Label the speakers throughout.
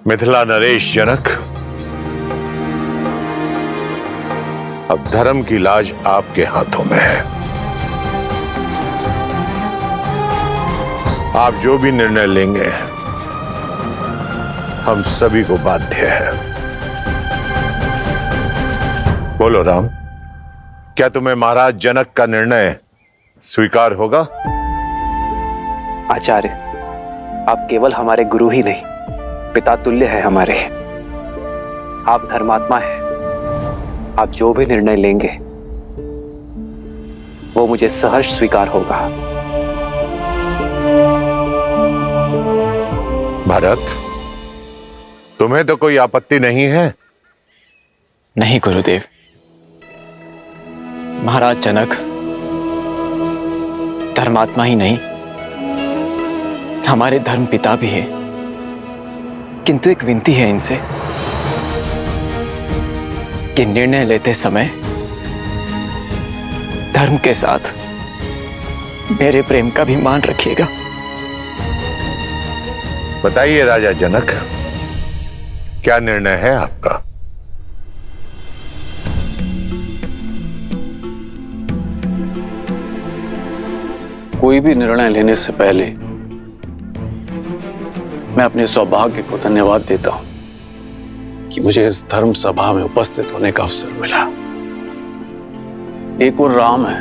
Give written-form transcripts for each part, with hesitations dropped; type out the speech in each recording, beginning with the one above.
Speaker 1: मिथिला नरेश जनक, अब धर्म की लाज आपके हाथों में है। आप जो भी निर्णय लेंगे हम सभी को बाध्य है। बोलो राम, क्या तुम्हें महाराज जनक का निर्णय स्वीकार होगा?
Speaker 2: आचार्य, आप केवल हमारे गुरु ही नहीं, पिता तुल्य है हमारे। आप धर्मात्मा हैं। आप जो भी निर्णय लेंगे वो मुझे सहर्ष स्वीकार होगा।
Speaker 1: भरत, तुम्हें तो कोई आपत्ति नहीं है?
Speaker 3: नहीं गुरुदेव। महाराज जनक धर्मात्मा ही नहीं, हमारे धर्म पिता भी हैं। किंतु एक विनती है इनसे कि निर्णय लेते समय धर्म के साथ मेरे प्रेम का भी मान रखिएगा।
Speaker 1: बताइए राजा जनक, क्या निर्णय है आपका?
Speaker 4: कोई भी निर्णय लेने से पहले मैं अपने सौभाग्य को धन्यवाद देता हूं कि मुझे इस धर्म सभा में उपस्थित होने का अवसर मिला। एक और राम है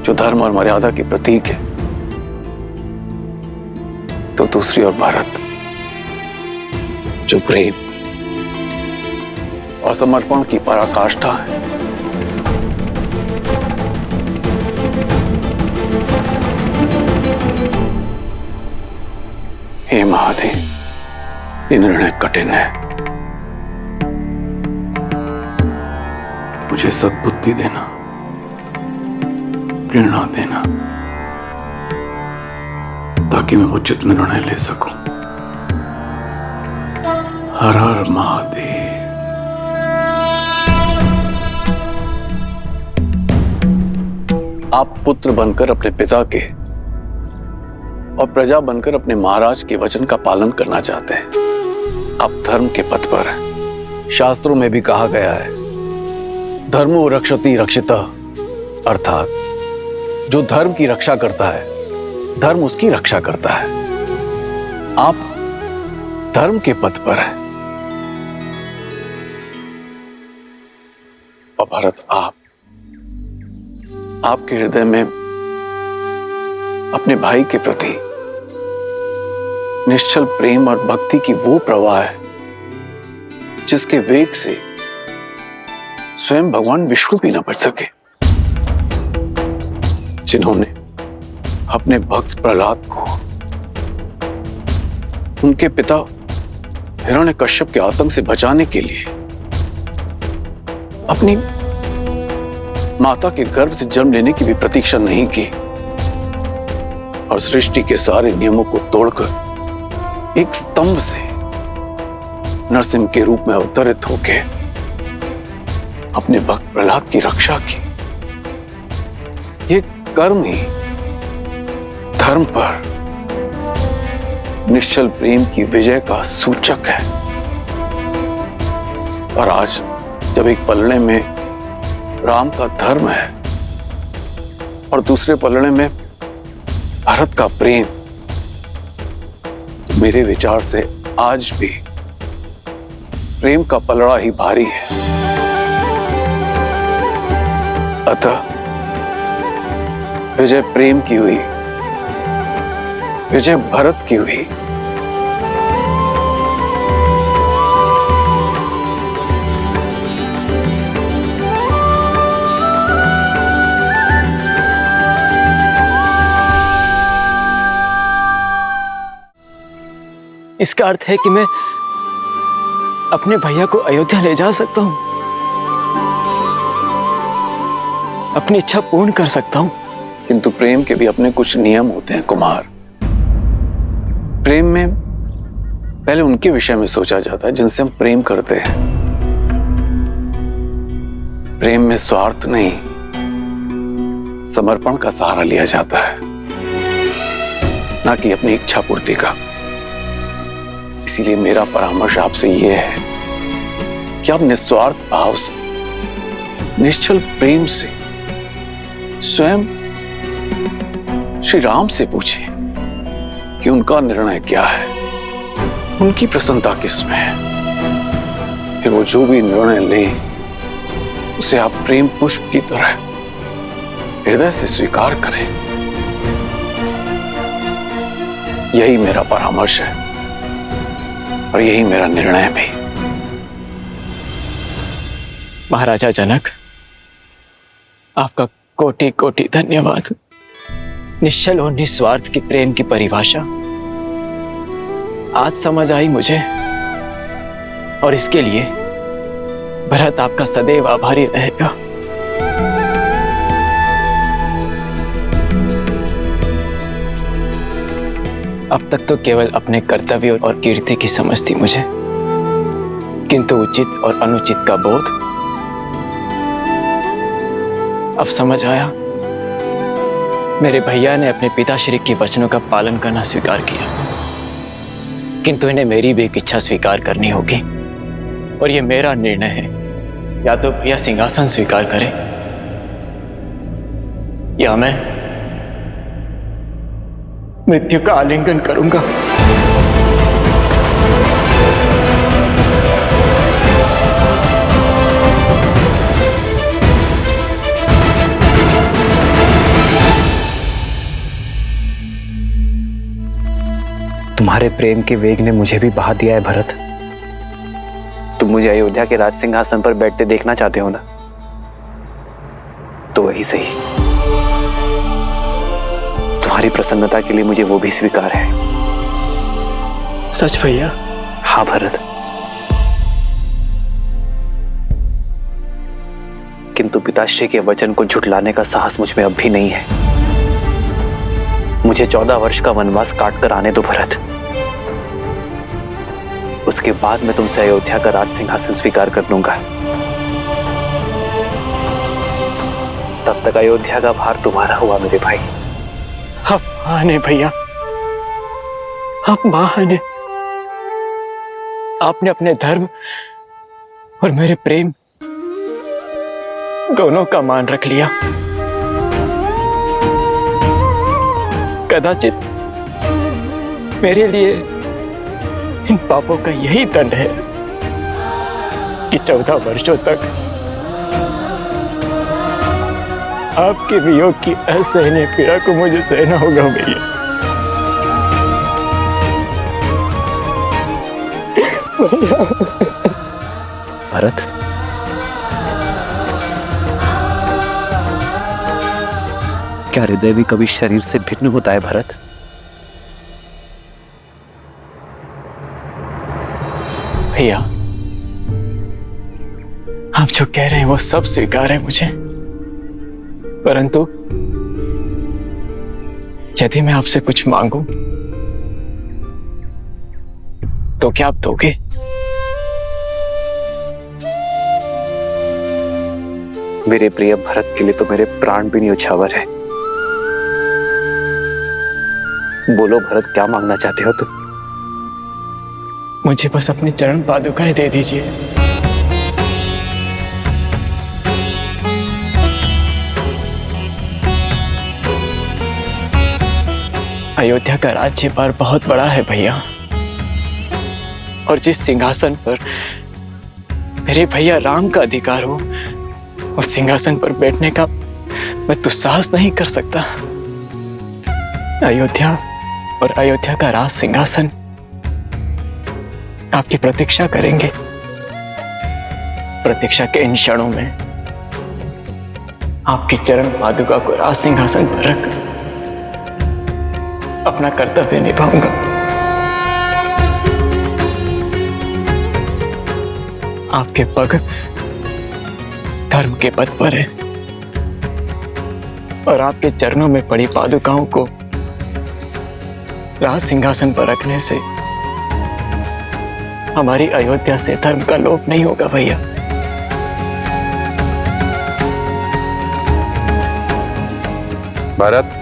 Speaker 4: जो धर्म और मर्यादा के प्रतीक है, तो दूसरी ओर भरत जो प्रेम और समर्पण की पराकाष्ठा है। हे महादेव, ये निर्णय कठिन है। मुझे सद्बुद्धि देना, प्रेरणा देना, ताकि मैं उचित निर्णय ले सकूं। हर हर महादेव। आप पुत्र बनकर अपने पिता के और प्रजा बनकर अपने महाराज के वचन का पालन करना चाहते हैं। आप धर्म के पथ पर हैं। शास्त्रों में भी कहा गया है, धर्मो रक्षति रक्षितः, अर्थात जो धर्म की रक्षा करता है धर्म उसकी रक्षा करता है। आप धर्म के पथ पर हैं। और भरत, आपके हृदय में अपने भाई के प्रति निश्चल प्रेम और भक्ति की वो प्रवाह है जिसके वेग से स्वयं भगवान विष्णु भी न बच सके, जिन्होंने अपने भक्त प्रहलाद को उनके पिता हिरण्यकश्यप के आतंक से बचाने के लिए अपनी माता के गर्भ से जन्म लेने की भी प्रतीक्षा नहीं की और सृष्टि के सारे नियमों को तोड़कर एक स्तंभ से नरसिंह के रूप में अवतरित होके अपने भक्त प्रहलाद की रक्षा की। ये कर्म ही धर्म पर निश्चल प्रेम की विजय का सूचक है। और आज जब एक पलड़े में राम का धर्म है और दूसरे पलड़े में भरत का प्रेम, तो मेरे विचार से आज भी प्रेम का पलड़ा ही भारी है। अतः विजय प्रेम की हुई, विजय भरत की हुई।
Speaker 3: इसका अर्थ है कि मैं अपने भैया को अयोध्या ले जा सकता हूं, अपनी इच्छा पूर्ण कर सकता हूं।
Speaker 4: किंतु प्रेम के भी अपने कुछ नियम होते हैं कुमार। प्रेम में पहले उनके विषय में सोचा जाता है जिनसे हम प्रेम करते हैं। प्रेम में स्वार्थ नहीं, समर्पण का सहारा लिया जाता है, ना कि अपनी इच्छा पूर्ति का। इसीलिए मेरा परामर्श आपसे यह है कि आप निस्वार्थ भाव से, निश्चल प्रेम से स्वयं श्री राम से पूछें कि उनका निर्णय क्या है, उनकी प्रसन्नता किसमें है। फिर वो जो भी निर्णय लें उसे आप प्रेम पुष्प की तरह हृदय से स्वीकार करें। यही मेरा परामर्श है और यही मेरा निर्णय भी।
Speaker 3: महाराजा जनक, आपका कोटि कोटि धन्यवाद। निश्चल और निस्वार्थ की प्रेम की परिभाषा आज समझ आई मुझे, और इसके लिए भरत आपका सदैव आभारी रहेगा। अब तक तो केवल अपने कर्तव्य और कीर्ति की समझ थी मुझे, किंतु उचित और अनुचित का बोध अब समझ आया। मेरे भैया ने अपने पिताश्री के वचनों का पालन करना स्वीकार किया, किंतु इन्हें मेरी भी एक इच्छा स्वीकार करनी होगी, और यह मेरा निर्णय है। या तो भैया सिंहासन स्वीकार करें या मैं मृत्यु का आलिंगन करूंगा।
Speaker 2: तुम्हारे प्रेम के वेग ने मुझे भी बहा दिया है भरत। तुम मुझे अयोध्या के राज सिंहासन पर बैठते देखना चाहते हो ना, तो वही सही। तुम्हारी प्रसन्नता के लिए मुझे वो भी स्वीकार है।
Speaker 3: सच भैया?
Speaker 2: हाँ भरत, किंतु पिताश्री के वचन को झुठलाने का साहस मुझ में अब भी नहीं है। मुझे 14 वर्ष का वनवास काट कर आने दो भरत। उसके बाद मैं तुमसे अयोध्या का राज सिंहासन स्वीकार कर लूंगा। तब तक अयोध्या का भार तुम्हारा हुआ मेरे भाई।
Speaker 3: आप महान हैं भैया, आप महान हैं। आपने अपने धर्म और मेरे प्रेम दोनों का मान रख लिया। कदाचित मेरे लिए इन पापों का यही दंड है कि 14 वर्षों तक आपके वियोग की असहनीय पीड़ा को मुझे सहना होगा भैया।
Speaker 2: भरत, क्या हृदय भी कभी शरीर से भिन्न होता है भरत?
Speaker 3: भैया, आप जो कह रहे हैं वो सब स्वीकार है मुझे, परंतु यदि मैं आपसे कुछ मांगूं तो क्या आप दोगे?
Speaker 2: मेरे प्रिय भरत के लिए तो मेरे प्राण भी न्यौछावर है। बोलो भरत, क्या मांगना चाहते हो तुम?
Speaker 3: मुझे बस अपनी चरण पादुकाएं दे दीजिए। अयोध्या का राज्यभार बहुत बड़ा है भैया, और जिस सिंहासन पर मेरे भैया राम का अधिकार हो, उस सिंहासन पर बैठने का मैं दुस्साहस नहीं कर सकता। अयोध्या और अयोध्या का राज सिंहासन आपकी प्रतीक्षा करेंगे। प्रतीक्षा के इन क्षणों में आपकी चरण पादुका को राज सिंहासन पर रख अपना कर्तव्य निभाऊंगा। आपके पग धर्म के पथ पर है, और आपके चरणों में पड़ी पादुकाओं को राज सिंहासन पर रखने से हमारी अयोध्या से धर्म का लोप नहीं होगा भैया।
Speaker 1: भरत,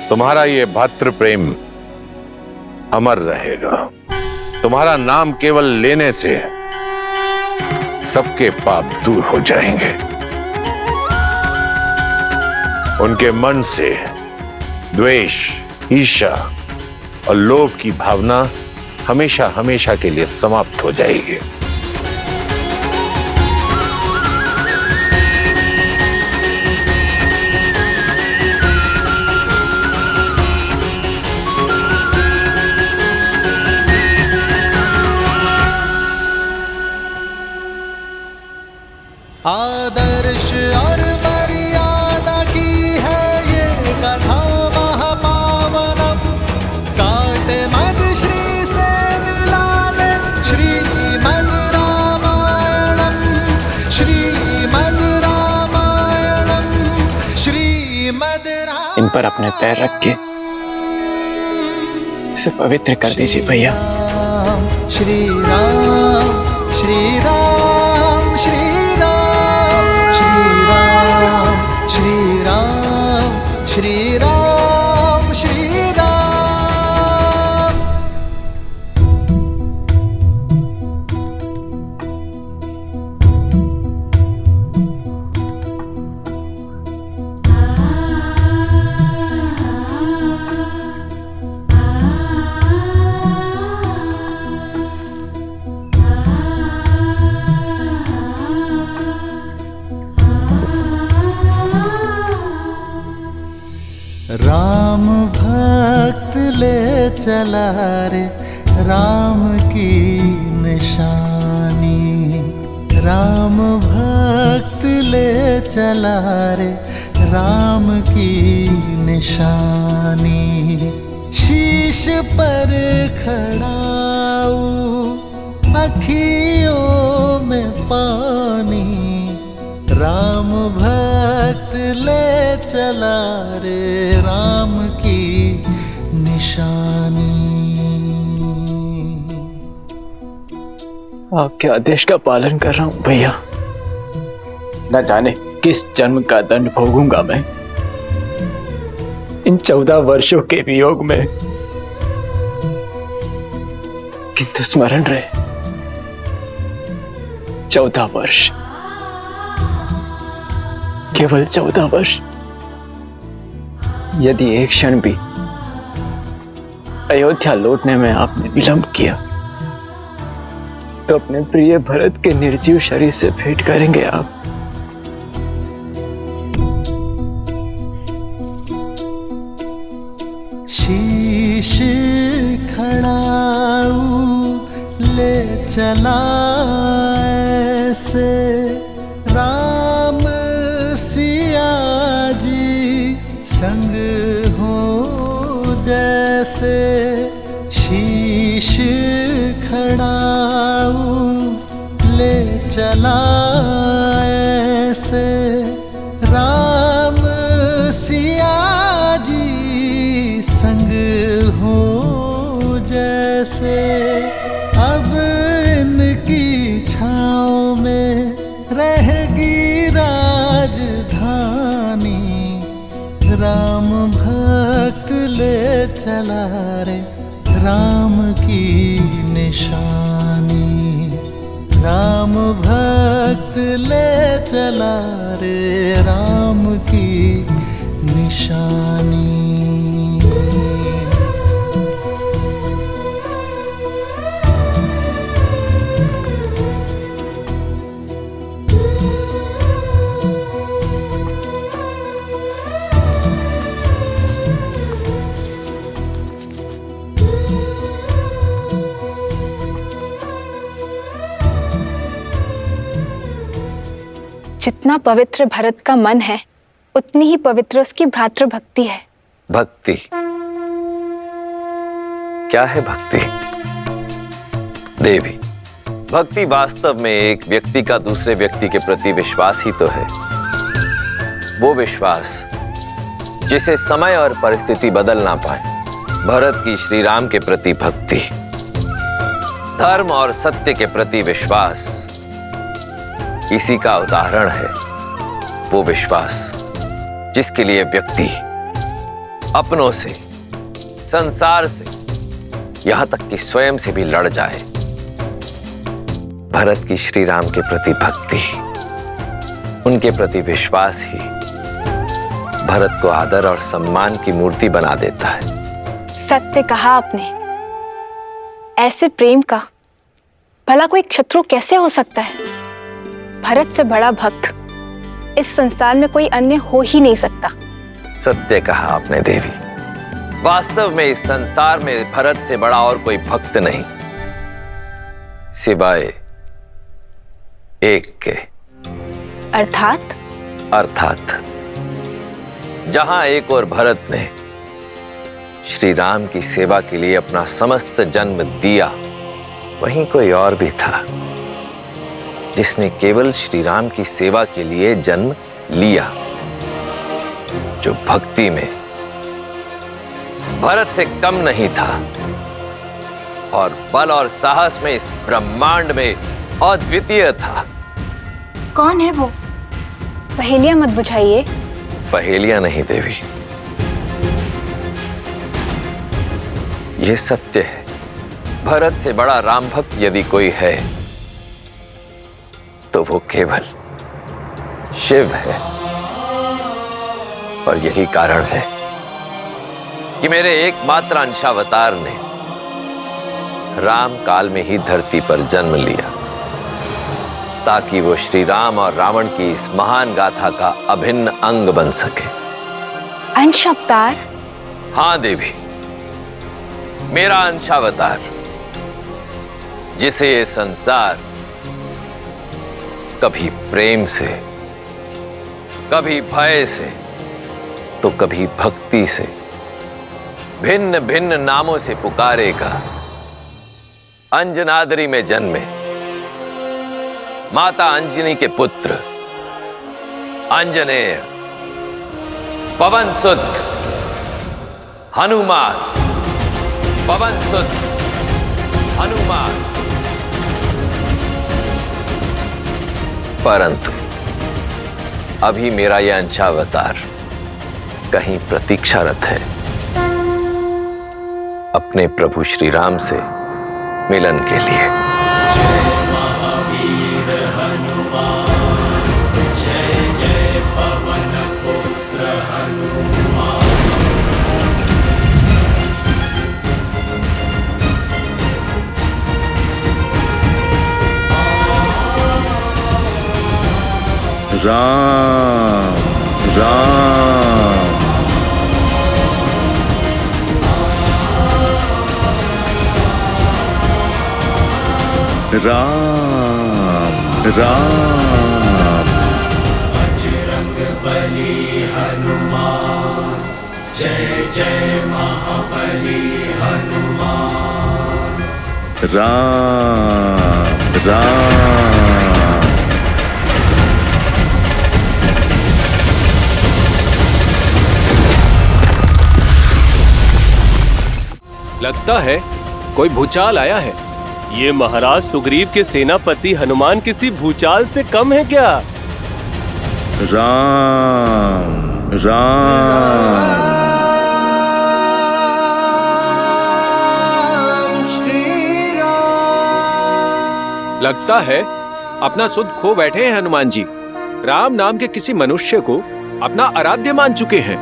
Speaker 1: तुम्हारा ये भद्र प्रेम अमर रहेगा। तुम्हारा नाम केवल लेने से सबके पाप दूर हो जाएंगे। उनके मन से द्वेष, ईर्ष्या और लोभ की भावना हमेशा हमेशा के लिए समाप्त हो जाएगी।
Speaker 5: आदर्श और मर्यादा की है ये कथा महापावनम, काटे मद श्री से मिलाने श्रीमद् रामायणम, श्रीमद् रामायणम, श्रीमद् रामायणम।
Speaker 3: इन पर अपने पैर रख के इसे पवित्र कर दीजिए भैया।
Speaker 5: श्री राम, श्री राम, श्री श्री राम, श्री राम, श्री राम। राम भक्त ले चला रे राम की निशानी, राम भक्त ले चला रे राम की निशानी। शीश पर खड़ाऊ अखियों में पानी, राम भक्त ले चला रे राम की निशानी।
Speaker 3: आपके आदेश का पालन कर रहा हूं भैया। न जाने किस जन्म का दंड भोगूंगा मैं इन 14 वर्षों के वियोग में, किंतु स्मरण रहे 14 वर्ष, केवल 14 वर्ष। यदि एक क्षण भी अयोध्या लौटने में आपने विलंब किया तो अपने प्रिय भरत के निर्जीव शरीर से भेंट करेंगे आप।
Speaker 5: शीश खड़ाऊ ले चला ऐसे राम सिया जी संग हो जैसे। शीश खड़ाऊ ले चला ऐसे राम सिया जी संग हो जैसे। अब इनकी छाँव में रहेगी राजधानी, राम भक्त ले चला रे राम की निशानी, राम भक्त ले चला रे राम की निशानी।
Speaker 6: जितना पवित्र भरत का मन है उतनी ही पवित्र उसकी भ्रातृ भक्ति है।
Speaker 7: भक्ति क्या है? भक्ति देवी, भक्ति वास्तव में एक व्यक्ति का दूसरे व्यक्ति के प्रति विश्वास ही तो है। वो विश्वास जिसे समय और परिस्थिति बदल ना पाए। भरत की श्री राम के प्रति भक्ति, धर्म और सत्य के प्रति विश्वास, इसी का उदाहरण है वो विश्वास जिसके लिए व्यक्ति अपनों से, संसार से, यहां तक कि स्वयं से भी लड़ जाए। भरत की श्री राम के प्रति भक्ति, उनके प्रति विश्वास ही भरत को आदर और सम्मान की मूर्ति बना देता है।
Speaker 6: सत्य कहा आपने। ऐसे प्रेम का भला कोई शत्रु कैसे हो सकता है? भरत से बड़ा भक्त इस संसार में कोई अन्य हो ही नहीं सकता।
Speaker 7: सत्य कहा आपने देवी। वास्तव में इस संसार में भरत से बड़ा और कोई भक्त नहीं, सिवाय एक के। अर्थात जहां एक और भरत ने श्री राम की सेवा के लिए अपना समस्त जन्म दिया, वहीं कोई और भी था जिसने केवल श्री राम की सेवा के लिए जन्म लिया, जो भक्ति में भरत से कम नहीं था और बल और साहस में इस ब्रह्मांड में अद्वितीय था।
Speaker 6: कौन है वो? पहेलियां मत बुझाइए।
Speaker 7: पहेलियां नहीं देवी, यह सत्य है। भरत से बड़ा राम भक्त यदि कोई है तो वो केवल शिव है। और यही कारण है कि मेरे एकमात्र अंशावतार ने राम काल में ही धरती पर जन्म लिया, ताकि वो श्री राम और रावण की इस महान गाथा का अभिन्न अंग बन सके।
Speaker 6: अंशावतार?
Speaker 7: हां देवी, मेरा अंशावतार, जिसे ये संसार कभी प्रेम से, कभी भय से, तो कभी भक्ति से भिन्न भिन्न नामों से पुकारेगा। अंजनाद्रि में जन्मे माता अंजनी के पुत्र अंजनेय, पवन सुत हनुमान, पवन सुत हनुमान। परंतु अभी मेरा यह अंशावतार कहीं प्रतीक्षारत है अपने प्रभु श्री राम से मिलन के लिए।
Speaker 5: जय महावीर हनुमान, जय जय पवन पुत्र हनुमान।
Speaker 1: राम राम राम राम।
Speaker 5: बजरंग बली हनुमान, जय जय महाबली हनुमान।
Speaker 1: राम राम।
Speaker 8: लगता है कोई भूचाल आया है। ये महाराज सुग्रीव के सेनापति हनुमान किसी भूचाल से कम है क्या?
Speaker 1: राम राम।
Speaker 5: श्री राम।
Speaker 8: लगता है अपना सुध खो बैठे हैं हनुमान जी। राम नाम के किसी मनुष्य को अपना आराध्य मान चुके हैं।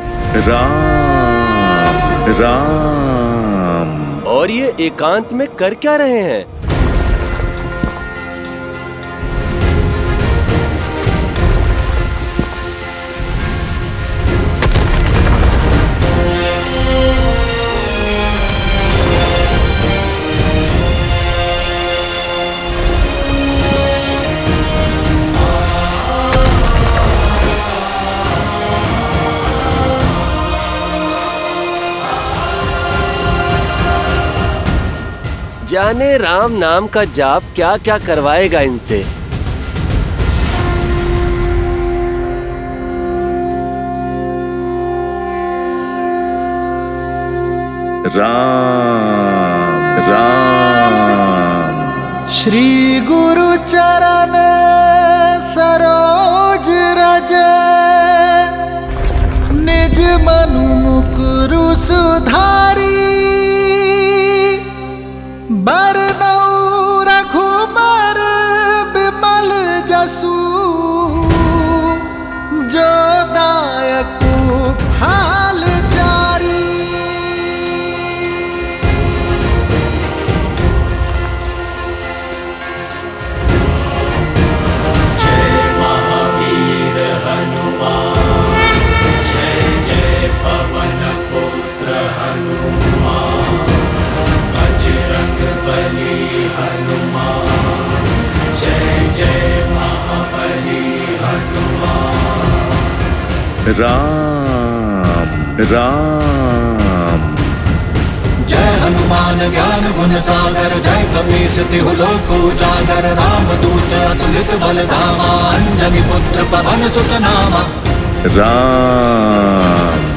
Speaker 1: राम राम।
Speaker 8: और ये एकांत में कर क्या रहे हैं? जाने राम नाम का जाप क्या क्या करवाएगा इनसे।
Speaker 1: राम राम।
Speaker 5: श्री गुरु चरण सरोज रज, निज मनु मुकुरु सुधारी। हनुमान जय जय महाबली हनुमान
Speaker 1: राम राम
Speaker 5: जय हनुमान ज्ञान गुण सागर जय कपीस तिहु लोक उजागर राम दूत अतुलित बल धामा अंजनी पुत्र पवन सुत नामा
Speaker 1: राम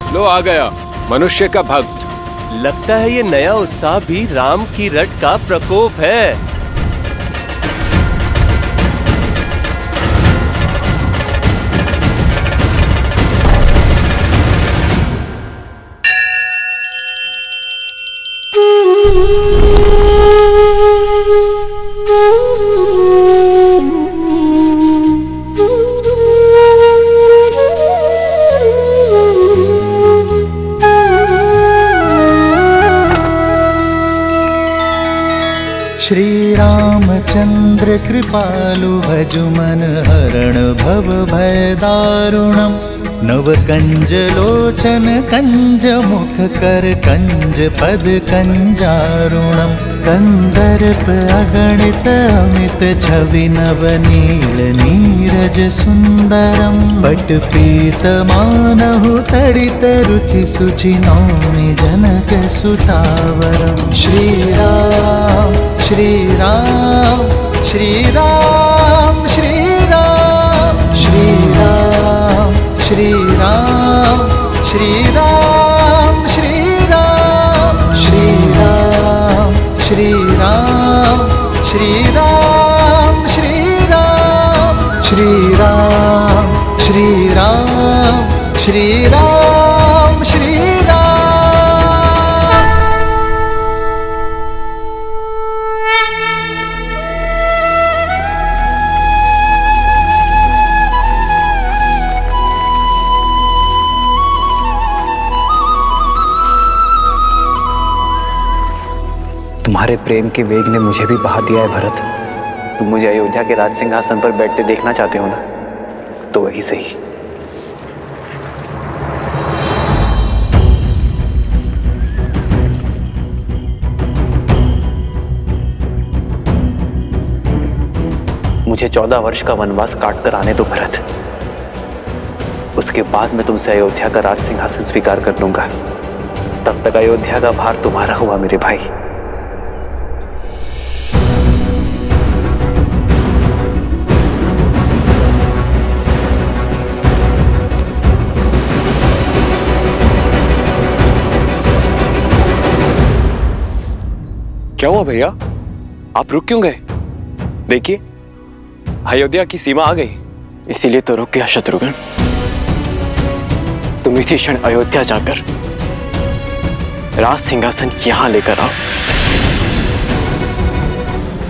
Speaker 8: लो आ गया मनुष्य का भक्त। लगता है ये नया उत्साह भी राम की रट का प्रकोप है।
Speaker 5: श्री रामचंद्र कृपालु भजु मन हरण भव भय दारुणम नव कंज लोचन कंज मुख कर कंज पद कंजारुणम कंदर्प अगणित अमित छवि नव नील नीरज सुंदरम पट पीत मानहु तड़ित रुचि सुचि नौमि जनक सुतावरम श्री राम श्री राम श्री राम श्री राम श्री राम श्री राम श्री राम श्री राम श्री राम श्री राम श्री राम श्री राम श्री राम श्री राम श्री राम श्री राम।
Speaker 2: तुम्हारे प्रेम के वेग ने मुझे भी बहा दिया है भरत। तुम मुझे अयोध्या के राज सिंहासन पर बैठते देखना चाहते हो ना, तो वही सही। मुझे 14 वर्ष का वनवास काट कर आने दो भरत। उसके बाद मैं तुमसे अयोध्या का राज सिंहासन स्वीकार कर लूंगा। तब तक अयोध्या का भार तुम्हारा हुआ मेरे भाई।
Speaker 3: क्या हुआ भैया, आप रुक क्यों गए? देखिए अयोध्या की सीमा आ गई। इसीलिए तो रुक गया शत्रुघ्न। तुम इसी क्षण अयोध्या जाकर राज सिंहासन यहां लेकर आओ।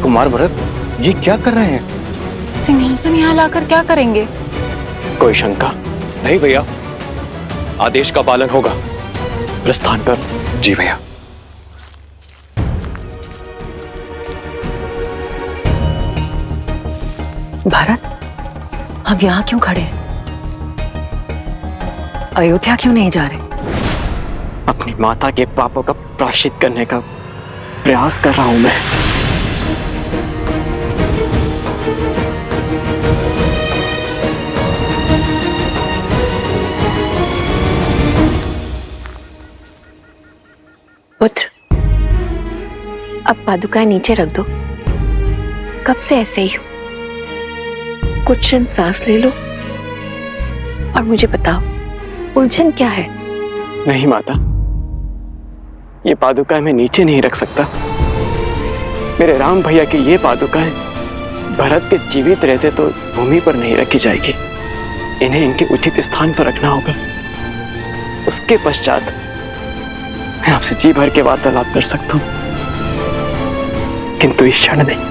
Speaker 3: कुमार भरत, ये क्या कर रहे हैं?
Speaker 6: सिंहासन यहाँ लाकर क्या करेंगे?
Speaker 3: कोई शंका नहीं भैया, आदेश का पालन होगा। प्रस्थान कर। जी भैया।
Speaker 9: भरत, हम यहाँ क्यों खड़े हैं? अयोध्या क्यों नहीं जा रहे?
Speaker 3: अपनी माता के पापों का प्रायश्चित करने का प्रयास कर रहा हूं मैं।
Speaker 6: पुत्र, अब पादुकाएं नीचे रख दो। कब से ऐसे ही हो? कुछ क्षण सांस ले लो और मुझे बताओ, उलझन क्या है?
Speaker 3: नहीं माता, ये पादुकाएं मैं नीचे नहीं रख सकता। मेरे राम भैया की ये पादुकाएं भरत के जीवित रहते तो भूमि पर नहीं रखी जाएगी। इन्हें इनके उचित स्थान पर रखना होगा। उसके पश्चात मैं आपसे जी भर के वार्तालाप कर सकता हूं, किंतु इस क्षण नहीं।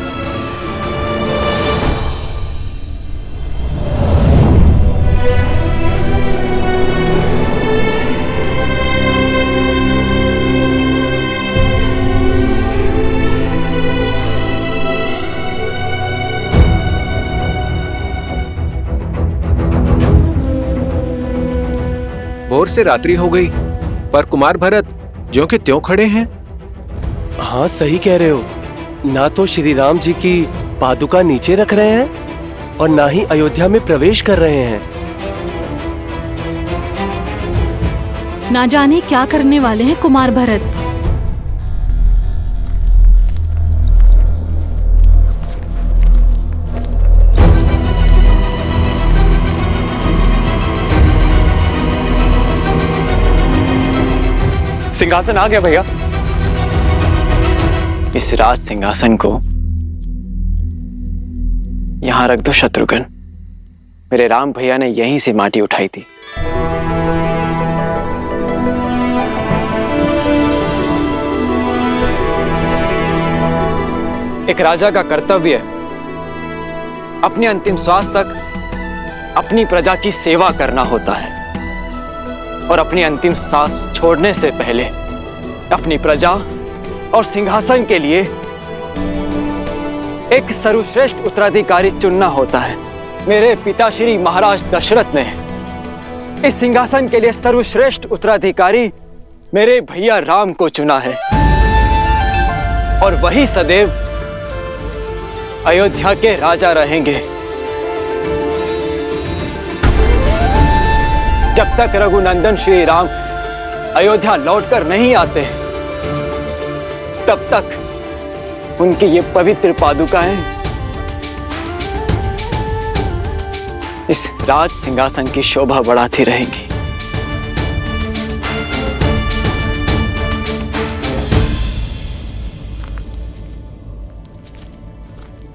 Speaker 8: ओर से रात्रि हो गई, पर कुमार भरत ज्यों के त्यों खड़े हैं। हाँ सही कह रहे हो, ना तो श्री राम जी की पादुका नीचे रख रहे हैं और ना ही अयोध्या में प्रवेश कर रहे हैं।
Speaker 10: ना जाने क्या करने वाले हैं कुमार भरत।
Speaker 3: सिंहासन आ गया भैया। इस राज सिंहासन को यहां रख दो शत्रुघ्न। मेरे राम भैया ने यहीं से माटी उठाई थी। एक राजा का कर्तव्य अपने अंतिम श्वास तक अपनी प्रजा की सेवा करना होता है और अपनी अंतिम सांस छोड़ने से पहले अपनी प्रजा और सिंहासन के लिए एक सर्वश्रेष्ठ उत्तराधिकारी चुनना होता है। मेरे पिता श्री महाराज दशरथ ने इस सिंहासन के लिए सर्वश्रेष्ठ उत्तराधिकारी मेरे भैया राम को चुना है और वही सदैव अयोध्या के राजा रहेंगे। जब तक रघुनंदन श्री राम अयोध्या लौटकर नहीं आते तब तक उनकी ये पवित्र पादुकाएं इस राज सिंहासन की शोभा बढ़ाती रहेंगी।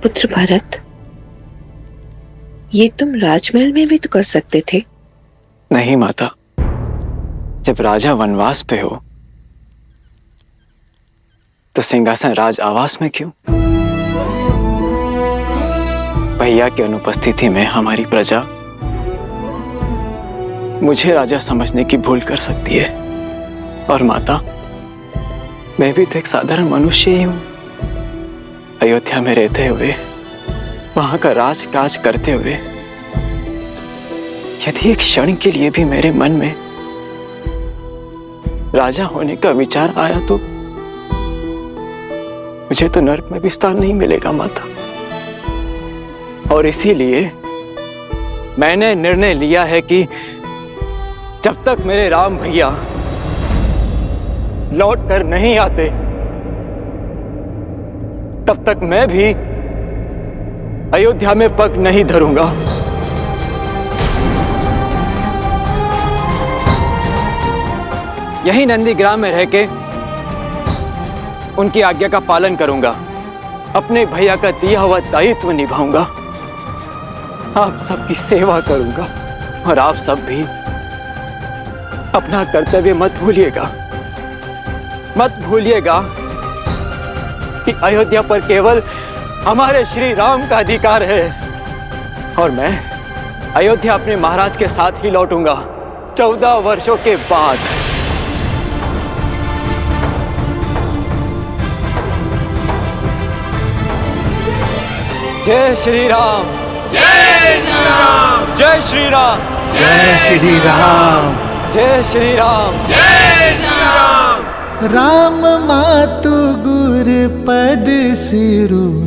Speaker 9: पुत्र भरत, ये तुम राजमहल में भी तो कर सकते थे।
Speaker 3: नहीं माता, जब राजा वनवास पे हो तो सिंहासन राज आवास में क्यों? भैया की अनुपस्थिति में हमारी प्रजा मुझे राजा समझने की भूल कर सकती है। और माता, मैं भी तो एक साधारण मनुष्य ही हूं। अयोध्या में रहते हुए, वहां का राजकाज करते हुए, यदि एक क्षण के लिए भी मेरे मन में राजा होने का विचार आया तो मुझे तो नरक में भी स्थान नहीं मिलेगा माता। और इसीलिए मैंने निर्णय लिया है कि जब तक मेरे राम भैया लौट कर नहीं आते तब तक मैं भी अयोध्या में पग नहीं धरूंगा। यही नंदीग्राम में रह के उनकी आज्ञा का पालन करूंगा, अपने भैया का दिया हुआ दायित्व निभाऊंगा, आप सबकी सेवा करूंगा। और आप सब भी अपना कर्तव्य मत भूलिएगा। मत भूलिएगा कि अयोध्या पर केवल हमारे श्री राम का अधिकार है और मैं अयोध्या अपने महाराज के साथ ही लौटूंगा 14 वर्षों के बाद। जय श्री राम, जय श्री राम, जय श्री राम,
Speaker 5: जय श्री राम,
Speaker 3: जय श्री राम,
Speaker 5: जय श्री राम। राम मातु गुर पद सिरुनाई,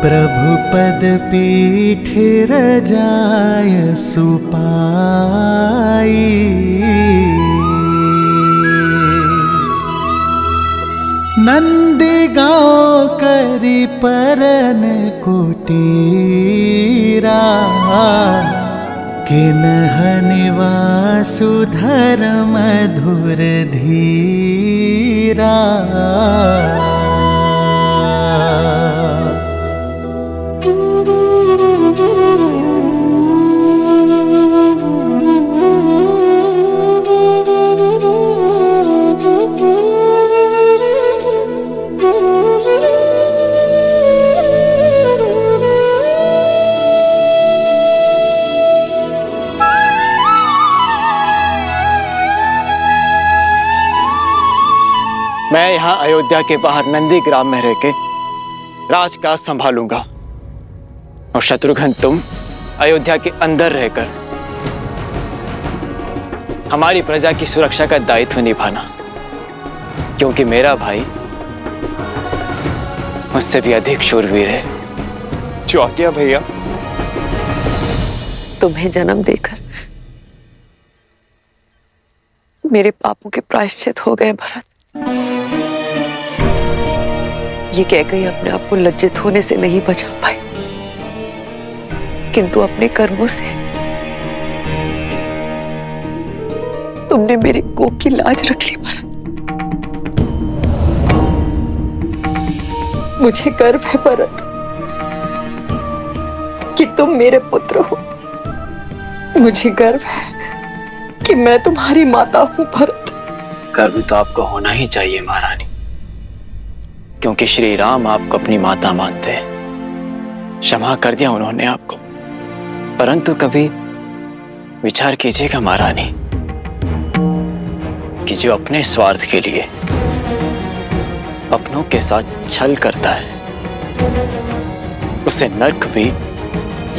Speaker 5: प्रभु पद पीठ रजाय सुपाई। नंदी गाँव करी परन कुटीरा, किन्ह निवासु धर्म धुर धीरा।
Speaker 3: मैं यहाँ अयोध्या के बाहर नंदीग्राम में रहकर राजकाज संभालूंगा और शत्रुघ्न तुम अयोध्या के अंदर रहकर हमारी प्रजा की सुरक्षा का दायित्व निभाना, क्योंकि मेरा भाई मुझसे भी अधिक शूरवीर है।
Speaker 8: जो आज्ञा भैया।
Speaker 9: तुम्हें जन्म देकर मेरे पापों के प्रायश्चित हो गए भरत। ये कैकेयी अपने आप को लज्जित होने से नहीं बचा पाई, किंतु अपने कर्मों से तुमने मेरे कोख की लाज रख ली भरत। मुझे गर्व है भरत कि तुम मेरे पुत्र हो। मुझे गर्व है कि मैं तुम्हारी माता हूं भरत।
Speaker 3: गर्व तो आपको होना ही चाहिए महारानी, क्योंकि श्री राम आपको अपनी माता मानते हैं। क्षमा कर दिया उन्होंने आपको, परंतु कभी विचार कीजिएगा महारानी कि जो अपने स्वार्थ के लिए अपनों के साथ छल करता है, उसे नर्क भी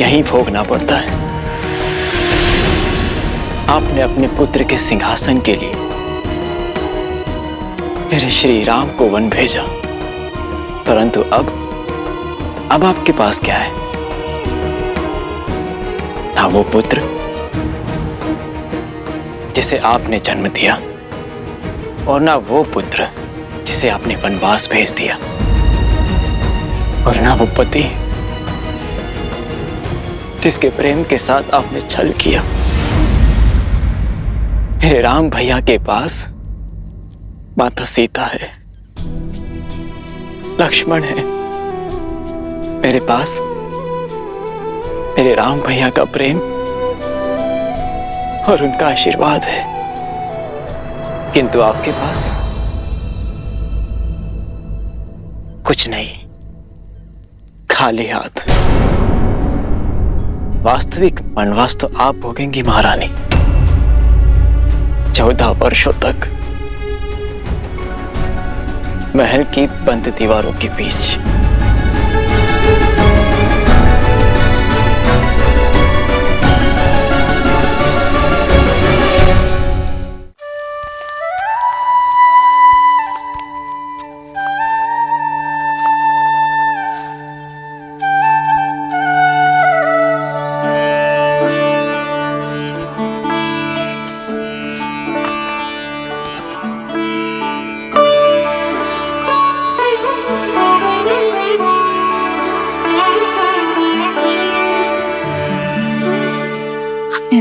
Speaker 3: यहीं भोगना पड़ता है। आपने अपने पुत्र के सिंहासन के लिए मेरे श्री राम को वन भेजा, परंतु अब आपके पास क्या है? ना वो पुत्र जिसे आपने जन्म दिया, और ना वो पुत्र जिसे आपने वनवास भेज दिया, और ना वो पति जिसके प्रेम के साथ आपने छल किया। मेरे राम भैया के पास माता सीता है, लक्ष्मण है। मेरे पास मेरे राम भैया का प्रेम और उनका आशीर्वाद है, किंतु आपके पास कुछ नहीं, खाली हाथ। वास्तविक वनवास तो आप भोगेंगी महारानी, 14 वर्षों तक महल की बंद दीवारों के बीच।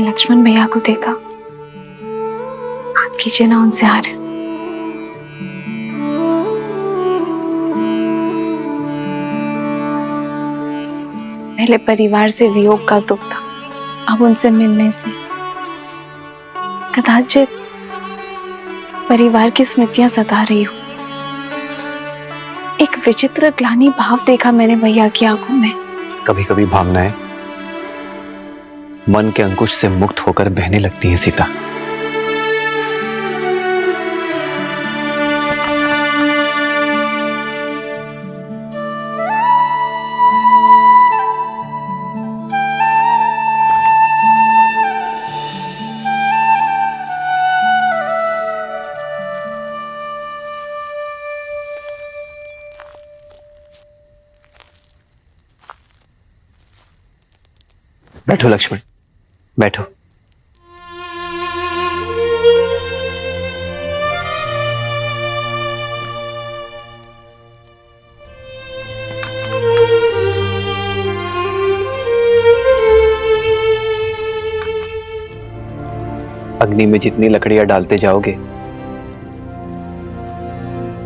Speaker 6: लक्ष्मण भैया को देखा, बात कीजिए ना उनसे यार। पहले परिवार से वियोग का दुख था, अब उनसे मिलने से कदाचित परिवार की स्मृतियां सता रही हूं। एक विचित्र ग्लानि भाव देखा मैंने भैया की आंखों में।
Speaker 2: कभी कभी भावनाएं मन के अंकुश से मुक्त होकर बहने लगती हैं सीता। बैठो लक्ष्मण, बैठो। अग्नि में जितनी लकड़ियां डालते जाओगे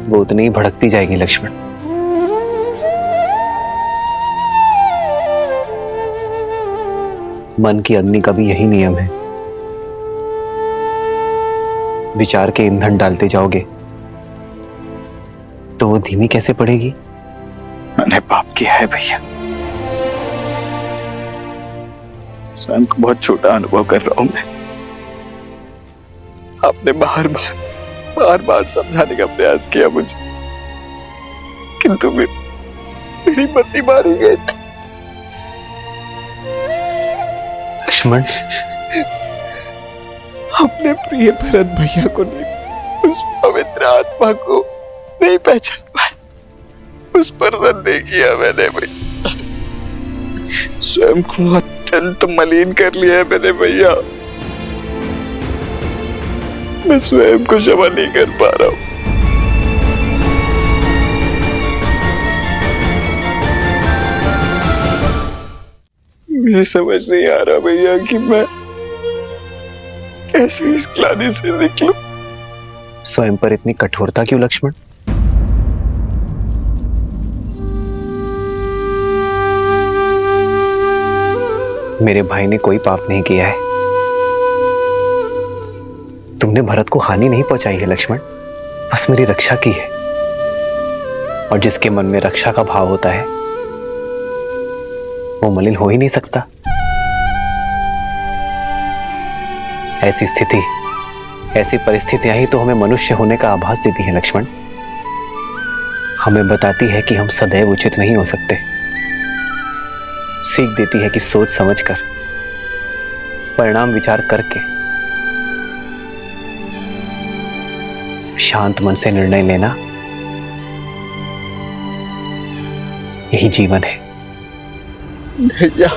Speaker 2: वो उतनी ही भड़कती जाएगी लक्ष्मण। मन की अग्नि का भी यही नियम है। विचार के ईंधन डालते जाओगे तो वो धीमी कैसे पड़ेगी?
Speaker 3: मैंने पाप किया है भैया, स्वयं को बहुत छोटा अनुभव कर रहा हूं मैं। आपने बार बार समझाने का प्रयास किया मुझे, किंतु मेरी मति मारी गई।
Speaker 2: लक्ष्मण,
Speaker 8: अपने प्रिय भरत भैया को नहीं, उस पवित्र आत्मा को नहीं पहचान पाया, उस पर नहीं किया मैंने भैया, स्वयं को अत्यंत मलिन कर लिया है मैंने भैया। मैं स्वयं को क्षमा नहीं कर पा रहा हूं। मुझे समझ नहीं आ रहा भैया कि मैं कैसे इस ग्लानि से निकलूं।
Speaker 2: स्वयं पर इतनी कठोरता क्यों लक्ष्मण? मेरे भाई ने कोई पाप नहीं किया है। तुमने भरत को हानि नहीं पहुंचाई है लक्ष्मण, बस मेरी रक्षा की है। और जिसके मन में रक्षा का भाव होता है वो मलिन हो ही नहीं सकता। ऐसी स्थिति, ऐसी परिस्थितियां ही तो हमें मनुष्य होने का आभास देती है लक्ष्मण। हमें बताती है कि हम सदैव उचित नहीं हो सकते। सीख देती है कि सोच समझकर, परिणाम विचार करके, शांत मन से निर्णय लेना, यही जीवन है।
Speaker 8: भैया,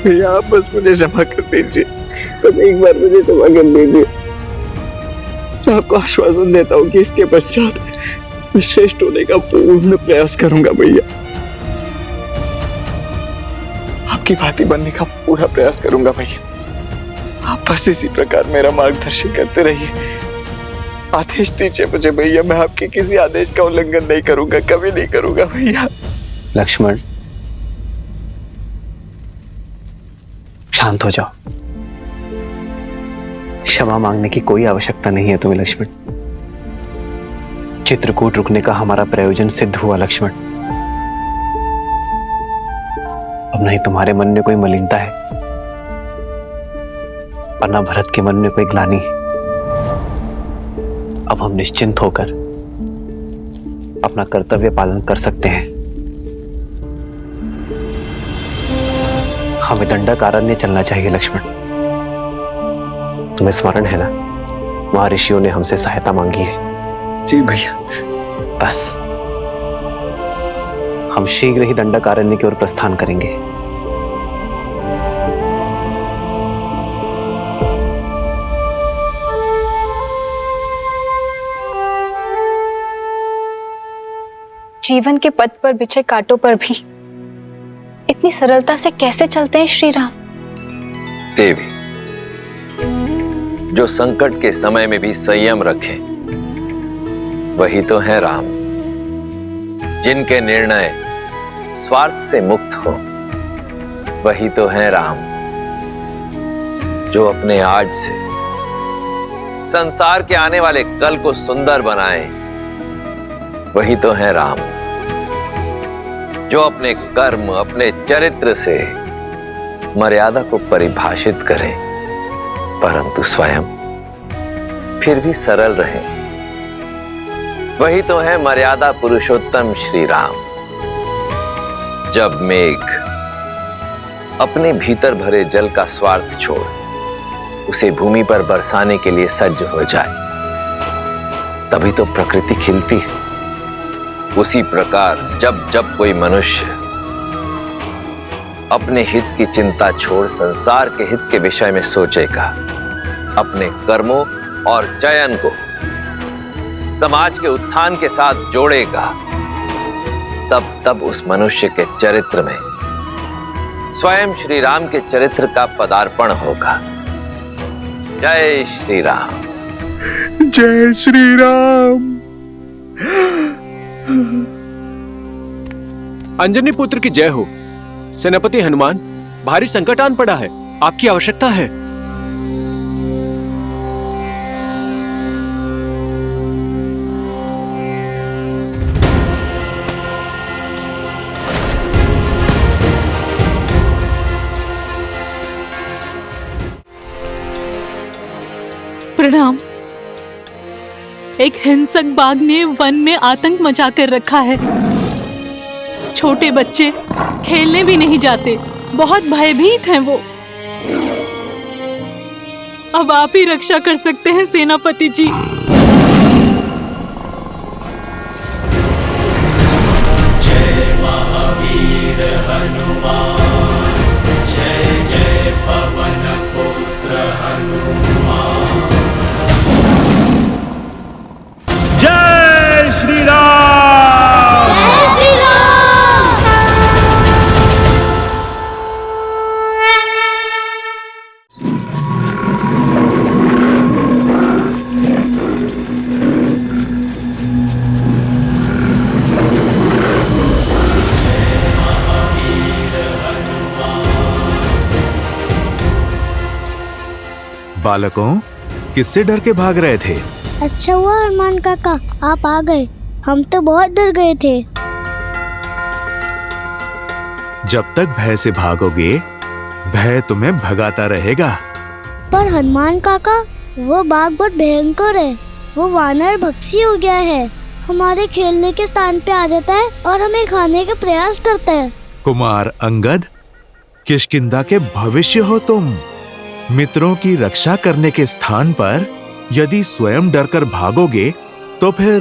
Speaker 8: भैया आप बस मुझे क्षमा कर दीजिए, बस एक बार मुझे क्षमा कर दीजिए। मैं आपको आश्वासन देता हूँ कि इसके पश्चात मैं श्रेष्ठ होने का पूर्ण प्रयास करूंगा भैया। आपकी भांति बनने का पूरा प्रयास करूंगा भैया। आप बस इसी प्रकार मेरा मार्गदर्शन करते रहिए। आदेश दीजिए मुझे भैया, मैं आपके किसी आदेश का उल्लंघन नहीं करूंगा, कभी नहीं करूंगा भैया।
Speaker 2: लक्ष्मण, शांत हो जाओ। क्षमा मांगने की कोई आवश्यकता नहीं है तुम्हें लक्ष्मण। चित्रकूट रुकने का हमारा प्रयोजन सिद्ध हुआ लक्ष्मण। अब नहीं तुम्हारे मन में कोई मलिनता है और ना भरत के मन में कोई ग्लानि। अब हम निश्चिंत होकर अपना कर्तव्य पालन कर सकते हैं। हमें दंडकारण्य चलना चाहिए लक्ष्मण। तुम्हें स्मरण है ना, महर्षियों ने हमसे सहायता मांगी है।
Speaker 8: जी भैया।
Speaker 2: बस हम शीघ्र ही दंडकारण्य की ओर प्रस्थान करेंगे।
Speaker 6: जीवन के पथ पर बिछे कांटों पर भी इतनी सरलता से कैसे चलते हैं श्री राम?
Speaker 7: देवी, जो संकट के समय में भी संयम रखे वही तो है राम। जिनके निर्णय स्वार्थ से मुक्त हो वही तो है राम। जो अपने आज से संसार के आने वाले कल को सुंदर बनाए वही तो है राम। जो अपने कर्म, अपने चरित्र से मर्यादा को परिभाषित करे परंतु स्वयं फिर भी सरल रहे वही तो है मर्यादा पुरुषोत्तम श्री राम। जब मेघ अपने भीतर भरे जल का स्वार्थ छोड़ उसे भूमि पर बरसाने के लिए सज्ज हो जाए तभी तो प्रकृति खिलती है। उसी प्रकार जब जब कोई मनुष्य अपने हित की चिंता छोड़ संसार के हित के विषय में सोचेगा, अपने कर्मों और चयन को समाज के उत्थान के साथ जोड़ेगा, तब तब उस मनुष्य के चरित्र में स्वयं श्री राम के चरित्र का पदार्पण होगा। जय श्री राम।
Speaker 8: जय श्री राम।
Speaker 11: अंजनी पुत्र की जय हो। सेनापति हनुमान, भारी संकट आन पड़ा है, आपकी आवश्यकता है।
Speaker 10: प्रणाम। एक हिंसक बाघ ने वन में आतंक मचाकर रखा है। छोटे बच्चे खेलने भी नहीं जाते, बहुत भयभीत हैं वो। अब आप ही रक्षा कर सकते हैं सेनापति जी।
Speaker 5: जय महावीर हनुमान, जय जय पवन पुत्र हनुमान।
Speaker 11: जय श्री राम।
Speaker 5: जय श्री
Speaker 12: बालकों, किससे डर के भाग रहे थे?
Speaker 13: अच्छा हुआ हनुमान काका आप आ गए, हम तो बहुत डर गए थे।
Speaker 12: जब तक भय से भागोगे, भय तुम्हें भगाता रहेगा।
Speaker 13: पर हनुमान काका, वो बाघ बहुत भयंकर है। वो वानर भक्षी हो गया है, हमारे खेलने के स्थान पे आ जाता है और हमें खाने का प्रयास करता है।
Speaker 12: कुमार अंगद, किष्किंधा के भविष्य हो तुम। मित्रों की रक्षा करने के स्थान पर यदि स्वयं डरकर भागोगे तो फिर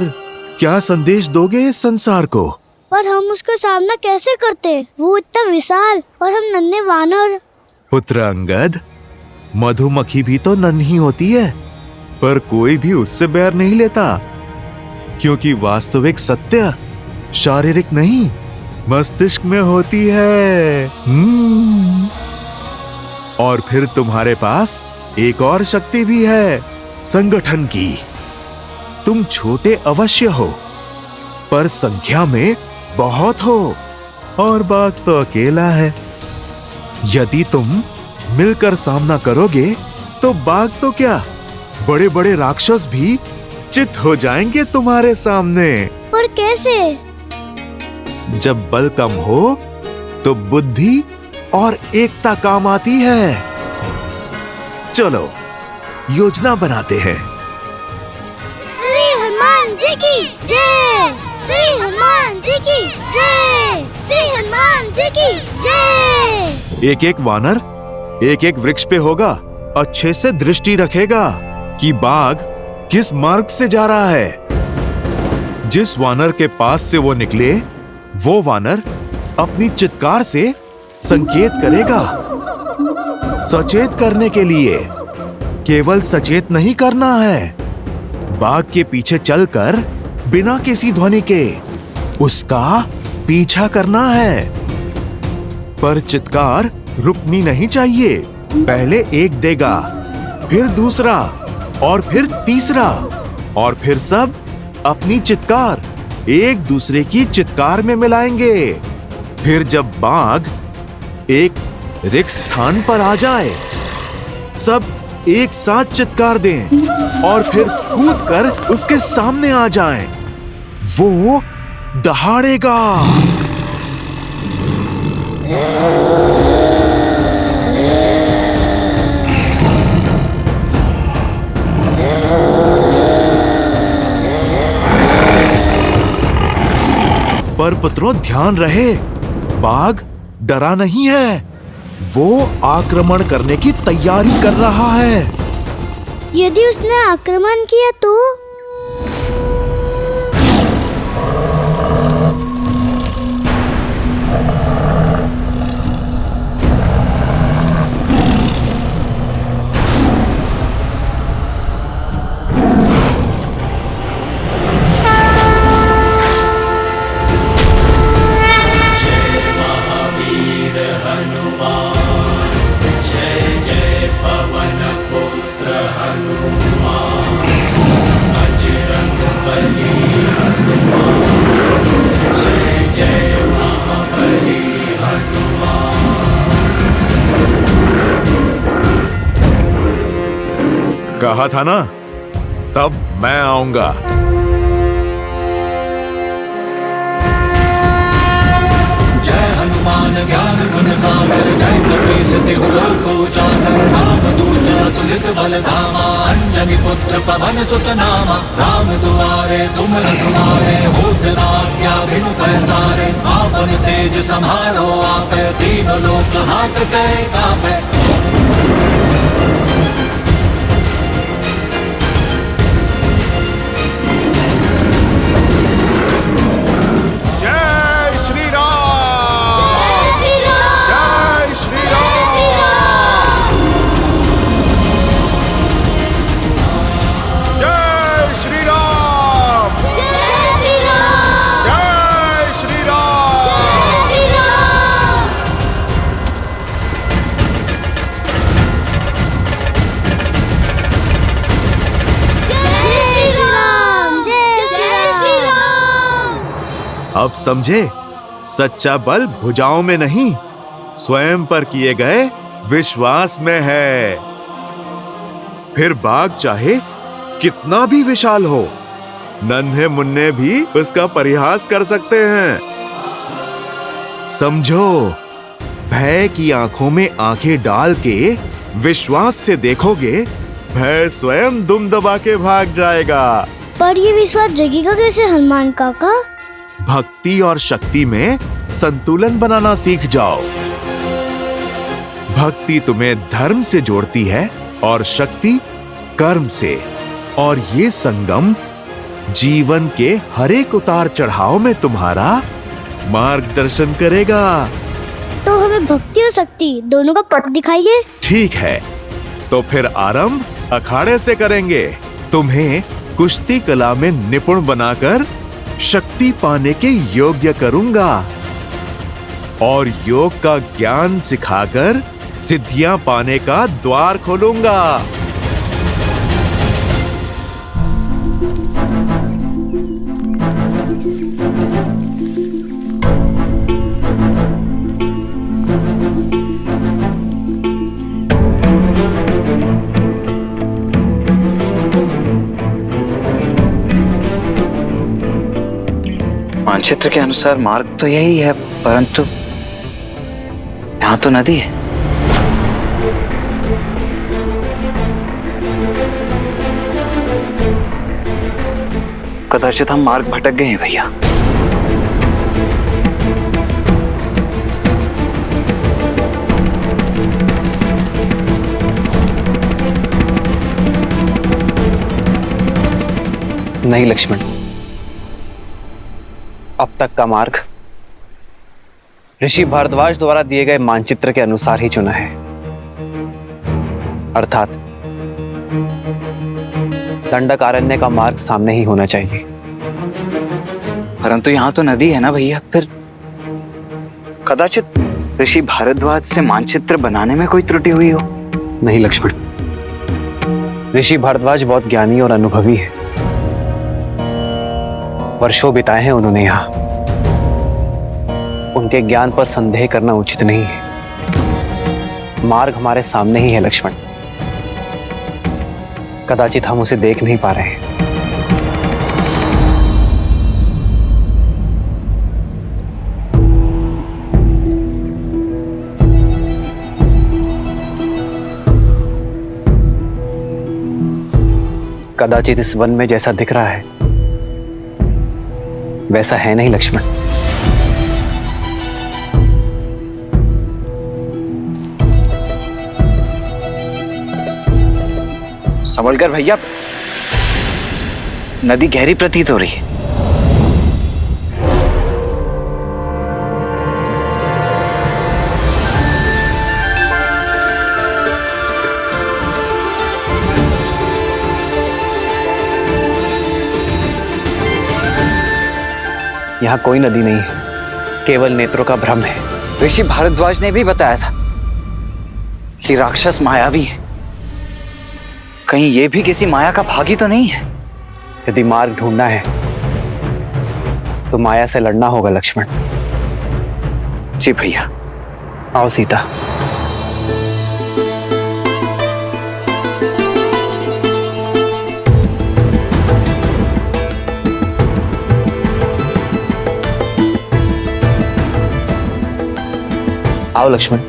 Speaker 12: क्या संदेश दोगे इस संसार को?
Speaker 13: पर हम उसका सामना कैसे करते? वो इतना विशाल और हम नन्हे वानर।
Speaker 12: पुत्र अंगद, मधुमक्खी भी तो नन्ही होती है, पर कोई भी उससे बैर नहीं लेता, क्योंकि वास्तविक सत्य शारीरिक नहीं मस्तिष्क में होती है। और फिर तुम्हारे पास एक और शक्ति भी है, संगठन की। तुम छोटे अवश्य हो, पर संख्या में बहुत हो, और बाघ तो अकेला है। यदि तुम मिलकर सामना करोगे तो बाघ तो क्या, बड़े बड़े राक्षस भी चित हो जाएंगे तुम्हारे सामने।
Speaker 13: पर कैसे?
Speaker 12: जब बल कम हो तो बुद्धि और एकता काम आती है। चलो योजना बनाते हैं।
Speaker 13: श्री हनुमान जी की जय, श्री हनुमान जी की जय, श्री हनुमान जी की जय।
Speaker 12: एक एक वानर एक एक वृक्ष पे होगा, अच्छे से दृष्टि रखेगा कि बाघ किस मार्ग से जा रहा है। जिस वानर के पास से वो निकले, वो वानर अपनी चित्कार से संकेत करेगा। सचेत करने के लिए केवल सचेत नहीं करना है, बाघ के पीछे चलकर बिना किसी ध्वनि के उसका पीछा करना है। पर चित्कार रुकनी नहीं चाहिए। पहले एक देगा, फिर दूसरा, और फिर तीसरा, और फिर सब अपनी चित्कार एक दूसरे की चित्कार में मिलाएंगे। फिर जब बाघ एक रिक्त स्थान पर आ जाए, सब एक साथ चित्कार दें और फिर कूदकर उसके सामने आ जाएं। वो दहाड़ेगा। पर पुत्रों ध्यान रहे, बाघ डरा नहीं है, वो आक्रमण करने की तैयारी कर रहा है।
Speaker 13: यदि उसने आक्रमण किया तो?
Speaker 12: कहा था ना, तब मैं आऊंगा।
Speaker 5: जय हनुमान ज्ञान गुण सागर, जय कपीस तिहु लोक उजागर। रामदूत अतुलित बल धामा, अंजनी पुत्र पवन सुत नामा। राम दुआरे तुम रखवारे, होत न आज्ञा बिनु पैसारे। आपन तेज समारो आपे, तीनों लोक हाथ कै कापे।
Speaker 12: अब समझे, सच्चा बल भुजाओं में नहीं, स्वयं पर किए गए विश्वास में है। फिर बाग चाहे कितना भी विशाल हो, नन्हे मुन्ने भी उसका परिहास कर सकते हैं। समझो, भय की आंखों में आंखें डाल के विश्वास से देखोगे, भय स्वयं दुम दबा के भाग जाएगा।
Speaker 13: पर ये विश्वास जगेगा कैसे हनुमान काका?
Speaker 12: भक्ति और शक्ति में संतुलन बनाना सीख जाओ। भक्ति तुम्हें धर्म से जोड़ती है और शक्ति कर्म से, और ये संगम जीवन के हर एक उतार चढ़ाव में तुम्हारा मार्गदर्शन करेगा।
Speaker 13: तो हमें भक्ति और शक्ति दोनों का पट दिखाइए।
Speaker 12: ठीक है, तो फिर आरंभ अखाड़े से करेंगे। तुम्हें कुश्ती कला में निपुण बनाकर शक्ति पाने के योग्य करूंगा और योग का ज्ञान सिखाकर सिद्धियां पाने का द्वार खोलूंगा।
Speaker 2: मानचित्र के अनुसार मार्ग तो यही है, परंतु यहाँ तो नदी है। कदाचित हम मार्ग भटक गए हैं भैया। नहीं लक्ष्मण, अब तक का मार्ग ऋषि भारद्वाज द्वारा दिए गए मानचित्र के अनुसार ही चुना है, अर्थात दंडकारण्य का मार्ग सामने ही होना चाहिए। परंतु यहां तो नदी है ना भैया, फिर कदाचित ऋषि भारद्वाज से मानचित्र बनाने में कोई त्रुटि हुई हो। नहीं लक्ष्मण, ऋषि भारद्वाज बहुत ज्ञानी और अनुभवी है। वर्षों बिताए हैं उन्होंने यहाँ। उनके ज्ञान पर संदेह करना उचित नहीं है। मार्ग हमारे सामने ही है लक्ष्मण, कदाचित हम उसे देख नहीं पा रहे हैं। कदाचित इस वन में जैसा दिख रहा है वैसा है नहीं लक्ष्मण। संभलकर भैया, नदी गहरी प्रतीत हो रही है। यहाँ कोई नदी नहीं है, केवल नेत्रों का भ्रम है। ऋषि भारद्वाज ने भी बताया था कि राक्षस मायावी है। कहीं ये भी किसी माया का भागी तो नहीं है? यदि मार्ग ढूंढना है तो माया से लड़ना होगा लक्ष्मण। जी भैया, आओ सीता। आओ लक्ष्मण।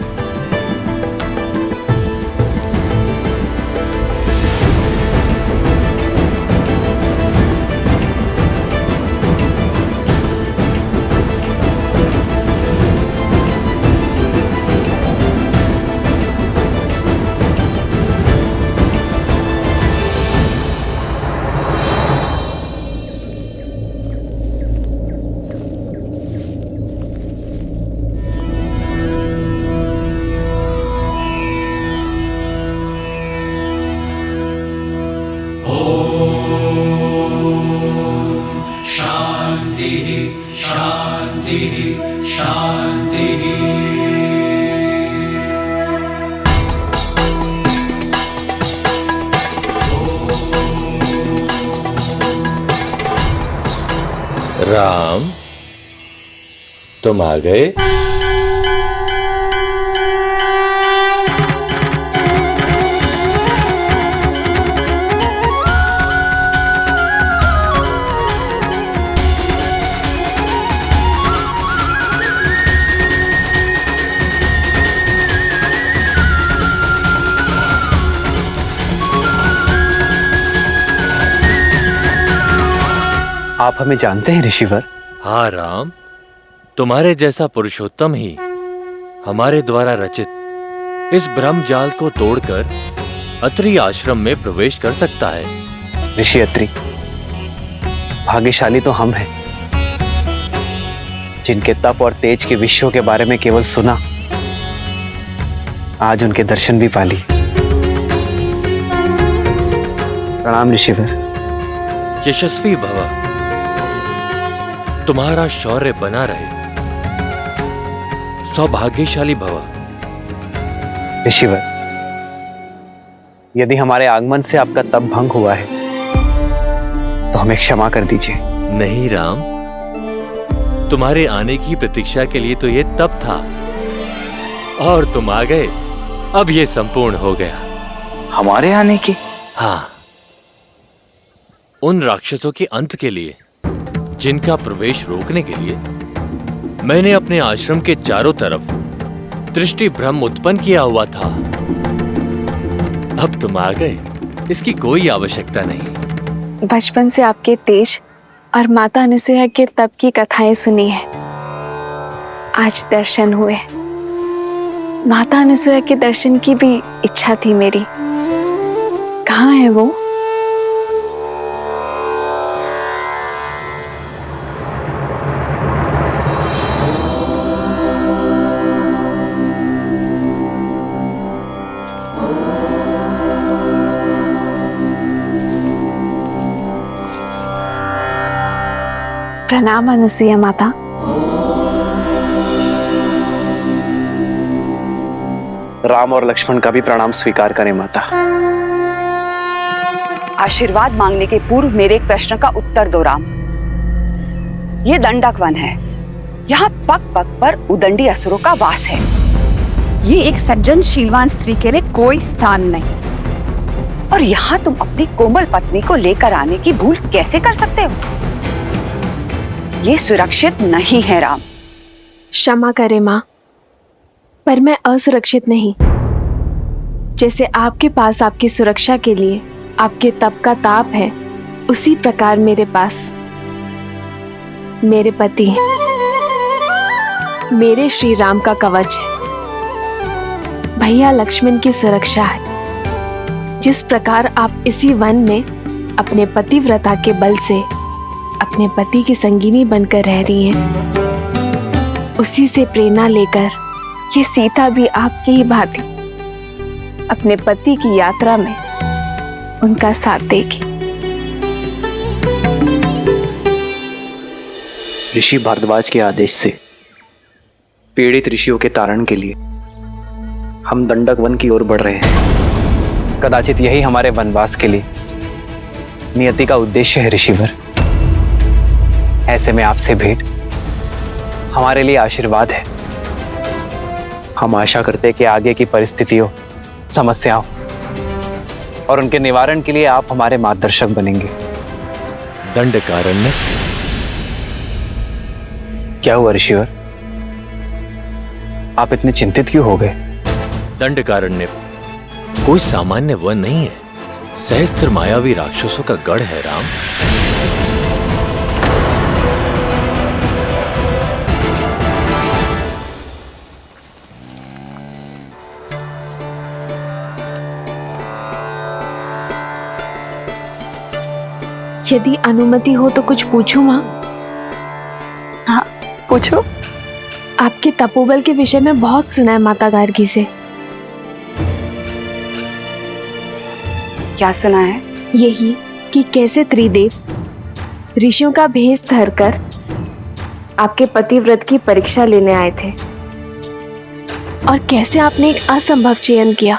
Speaker 1: राम,
Speaker 14: तुम आ गए।
Speaker 2: आप हमें जानते हैं ऋषिवर?
Speaker 14: हाँ राम, तुम्हारे जैसा पुरुषोत्तम ही हमारे द्वारा रचित इस ब्रह्म जाल को तोड़कर अत्रि आश्रम में प्रवेश कर सकता है।
Speaker 2: ऋषि अत्रि, भाग्यशाली तो हम हैं जिनके तप और तेज के विषयों के बारे में केवल सुना, आज उनके दर्शन भी पा ली। प्रणाम ऋषिवर।
Speaker 14: यशस्वी भव, तुम्हारा शौर्य बना रहे। सौभाग्यशाली भव।
Speaker 2: ऋषिवर, यदि हमारे आगमन से आपका तप भंग हुआ है तो हमें क्षमा कर दीजिए।
Speaker 14: नहीं राम, तुम्हारे आने की प्रतीक्षा के लिए तो ये तप था, और तुम आ गए, अब ये संपूर्ण हो गया।
Speaker 2: हमारे आने की?
Speaker 14: हाँ, उन राक्षसों के अंत के लिए जिनका प्रवेश रोकने के लिए मैंने अपने आश्रम के चारों तरफ दृष्टि भ्रम उत्पन्न किया हुआ था। अब तुम आ गए, इसकी कोई आवश्यकता नहीं।
Speaker 6: बचपन से आपके तेज और माता अनुसुईया के तप की कथाएं सुनी है, आज दर्शन हुए। माता अनुसुईया के दर्शन की भी इच्छा थी मेरी। कहाँ है वो? प्रणाम अनुसुईया माता।
Speaker 2: राम और लक्ष्मण का भी प्रणाम स्वीकार करें माता।
Speaker 15: आशीर्वाद मांगने के पूर्व मेरे एक प्रश्न का उत्तर दो राम। ये दंडक वन है, यहाँ पग पग पर उदंडी असुरों का वास है। ये एक सज्जन शीलवान स्त्री के लिए कोई स्थान नहीं, और यहाँ तुम अपनी कोमल पत्नी को लेकर आने की भूल कैसे कर सकते हो? ये सुरक्षित नहीं है राम।
Speaker 6: क्षमा करें माँ, पर मैं असुरक्षित नहीं। जैसे आपके पास आपकी सुरक्षा के लिए आपके तप का ताप है, उसी प्रकार मेरे पास मेरे पति, मेरे श्री राम का कवच है, भैया लक्ष्मण की सुरक्षा है। जिस प्रकार आप इसी वन में अपने पतिव्रता के बल से अपने पति की संगिनी बनकर रह रही हैं, उसी से प्रेरणा लेकर ये सीता भी आपकी ही भांति अपने पति की यात्रा में उनका साथ देगी।
Speaker 2: ऋषि भारद्वाज के आदेश से पीड़ित ऋषियों के तारण के लिए हम दंडक वन की ओर बढ़ रहे हैं। कदाचित यही हमारे वनवास के लिए नियति का उद्देश्य है ऋषिवर। ऐसे में आपसे भेंट हमारे लिए आशीर्वाद है। हम आशा करते हैं कि आगे की परिस्थितियों, समस्याओं और उनके निवारण के लिए आप हमारे मार्गदर्शक बनेंगे।
Speaker 14: दंडकारण्य?
Speaker 2: क्या हुआ ऋषिवर, आप इतने चिंतित क्यों हो गए?
Speaker 14: दंडकारण्य कोई सामान्य वन नहीं है, सहस्त्र मायावी राक्षसों का गढ़ है राम।
Speaker 6: यदि अनुमति हो तो कुछ पूछूं माँ?
Speaker 15: हाँ पूछो।
Speaker 6: आपके तपोबल के विषय में बहुत सुना है माता गार्गी से।
Speaker 15: क्या सुना है?
Speaker 6: यही कि कैसे त्रिदेव ऋषियों का भेष धरकर आपके पतिव्रत की परीक्षा लेने आए थे, और कैसे आपने एक असंभव चयन किया।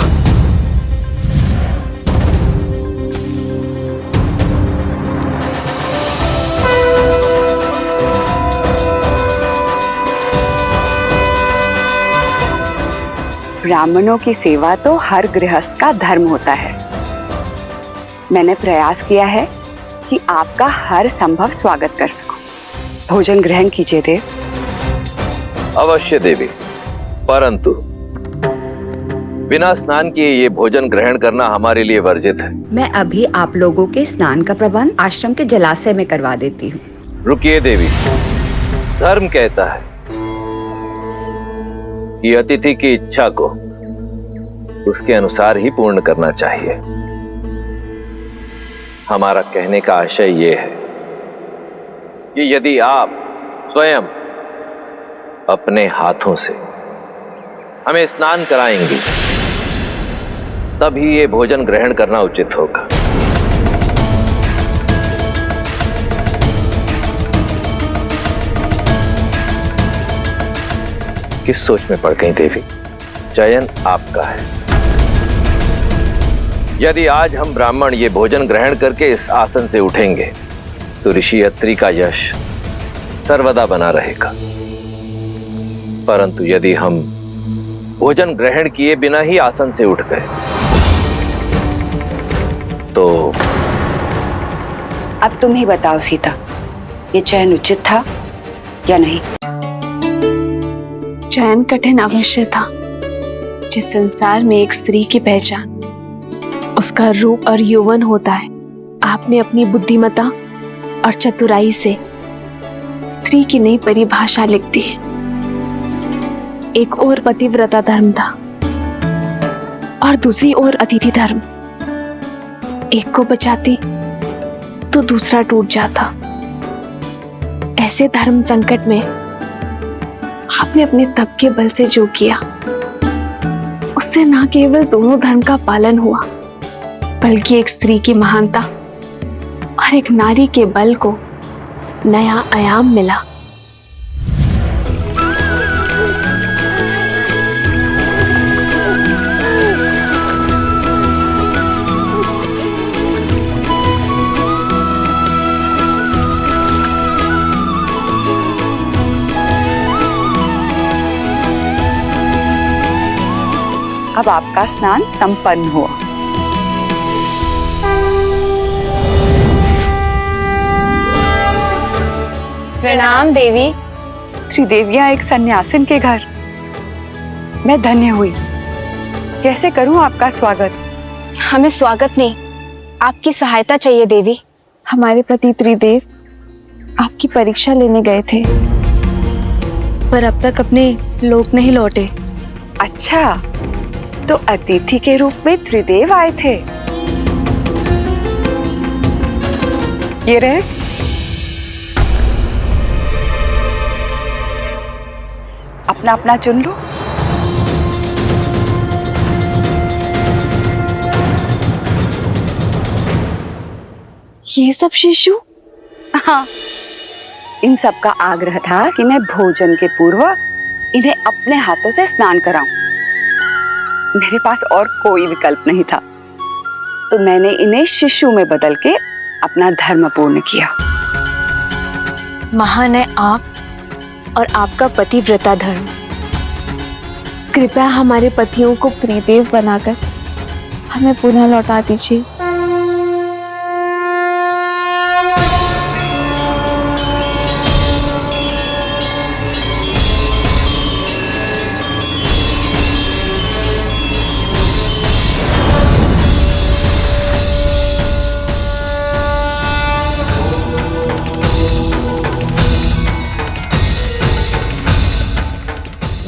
Speaker 15: ब्राह्मणों की सेवा तो हर गृहस्थ का धर्म होता है। मैंने प्रयास किया है कि आपका हर संभव स्वागत कर सकूं। भोजन ग्रहण कीजिए देव।
Speaker 7: अवश्य देवी, परंतु बिना स्नान किए ये भोजन ग्रहण करना हमारे लिए वर्जित है।
Speaker 15: मैं अभी आप लोगों के स्नान का प्रबंध आश्रम के जलाशय में करवा देती हूँ।
Speaker 7: रुकिए देवी, धर्म कहता है कि अतिथि की इच्छा को उसके अनुसार ही पूर्ण करना चाहिए। हमारा कहने का आशय ये है कि यदि आप स्वयं अपने हाथों से हमें स्नान कराएंगे तभी ये भोजन ग्रहण करना उचित होगा। किस सोच में पड़ गई देवी? चयन आपका है। यदि आज हम ब्राह्मण ये भोजन ग्रहण करके इस आसन से उठेंगे तो ऋषि अत्रि का यश सर्वदा बना रहेगा, परंतु यदि हम भोजन ग्रहण किए बिना ही आसन से उठ गए तो
Speaker 15: अब तुम ही बताओ सीता, ये चयन उचित था या नहीं?
Speaker 6: चयन कठिन अवश्य था। जिस संसार में एक स्त्री की पहचान उसका रूप और यौवन होता है, आपने अपनी बुद्धिमता और चतुराई से स्त्री की नई परिभाषा लिख दी है। एक और पतिव्रता धर्म था और दूसरी ओर अतिथि धर्म। एक को बचाती तो दूसरा टूट जाता। ऐसे धर्म संकट में आपने अपने तप के बल से जो किया उससे न केवल दोनों धर्म का पालन हुआ बल्कि एक स्त्री की महानता और एक नारी के बल को नया आयाम मिला।
Speaker 15: अब आपका स्नान संपन्न हुआ।
Speaker 6: प्रणाम देवी।
Speaker 15: त्रिदेवियां एक सन्यासिन के घर, मैं धन्य हुई। कैसे करूं आपका स्वागत?
Speaker 6: हमें स्वागत नहीं, आपकी सहायता चाहिए देवी। हमारे पति त्रिदेव आपकी परीक्षा लेने गए थे
Speaker 9: पर अब तक अपने लोक नहीं लौटे।
Speaker 15: अच्छा, तो अतिथि के रूप में त्रिदेव आए थे। ये रहे। अपना अपना चुन लो।
Speaker 6: ये सब शिशु?
Speaker 15: हाँ, इन सब का आग्रह था कि मैं भोजन के पूर्व इन्हें अपने हाथों से स्नान कराऊं। मेरे पास और कोई विकल्प नहीं था, तो मैंने इन्हें शिशु में बदल के अपना धर्म पूर्ण किया।
Speaker 9: महान है आप और आपका पतिव्रता धर्म।
Speaker 6: कृपया हमारे पतियों को त्रिदेव बनाकर हमें पुनः लौटा दीजिए।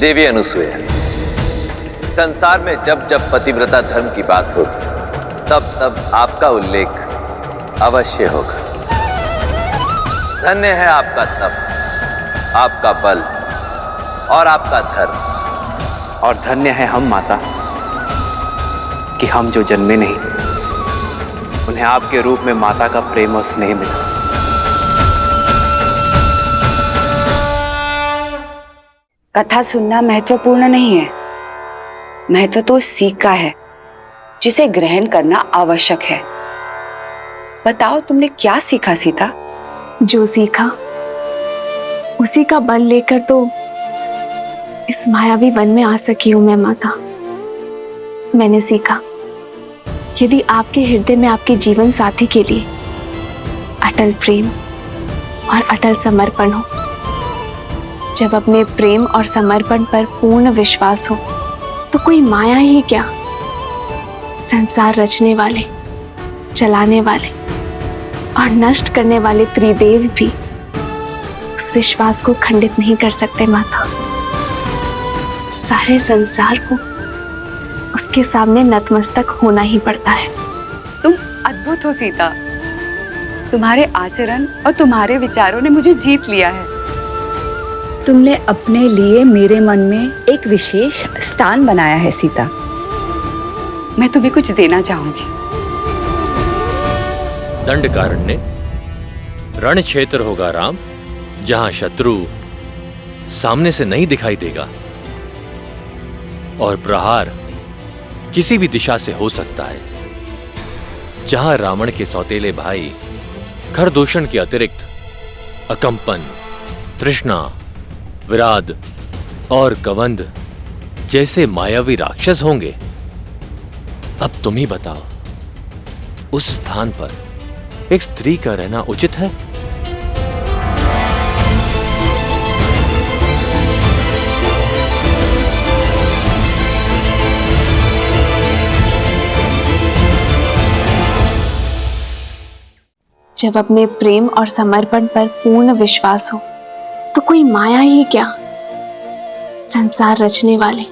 Speaker 7: देवी अनुसूया, संसार में जब जब पतिव्रता धर्म की बात होगी तब तब आपका उल्लेख अवश्य होगा। धन्य है आपका तप, आपका बल और आपका धर्म।
Speaker 2: और धन्य है हम माता कि हम जो जन्मे नहीं उन्हें आपके रूप में माता का प्रेम और स्नेह मिला।
Speaker 15: कथा सुनना महत्वपूर्ण नहीं है, महत्व तो सीख का है जिसे ग्रहण करना आवश्यक है। बताओ, तुमने क्या सीखा सीता?
Speaker 6: जो सीखा उसी का बल लेकर तो इस मायावी वन में आ सकी हूं मैं माता। मैंने सीखा, यदि आपके हृदय में आपके जीवन साथी के लिए अटल प्रेम और अटल समर्पण हो, जब अपने प्रेम और समर्पण पर पूर्ण विश्वास हो, तो कोई माया ही क्या, संसार रचने वाले, चलाने वाले और नष्ट करने वाले त्रिदेव भी उस विश्वास को खंडित नहीं कर सकते माता। सारे संसार को उसके सामने नतमस्तक होना ही पड़ता है।
Speaker 15: तुम अद्भुत हो सीता। तुम्हारे आचरण और तुम्हारे विचारों ने मुझे जीत लिया है। तुमने अपने लिए मेरे मन में एक विशेष स्थान बनाया है सीता। मैं तुम्हें कुछ देना चाहूंगी।
Speaker 14: दंडकारण्य रण क्षेत्र होगा राम, जहां शत्रु सामने से नहीं दिखाई देगा और प्रहार किसी भी दिशा से हो सकता है, जहां रावण के सौतेले भाई खरदूषण के अतिरिक्त अकंपन, तृष्णा, विराद और कवंद जैसे मायावी राक्षस होंगे। अब तुम ही बताओ, उस स्थान पर एक स्त्री का रहना उचित है?
Speaker 6: जब अपने प्रेम और समर्पण पर पूर्ण विश्वास हो, तो कोई माया ही क्या, संसार रचने वाले,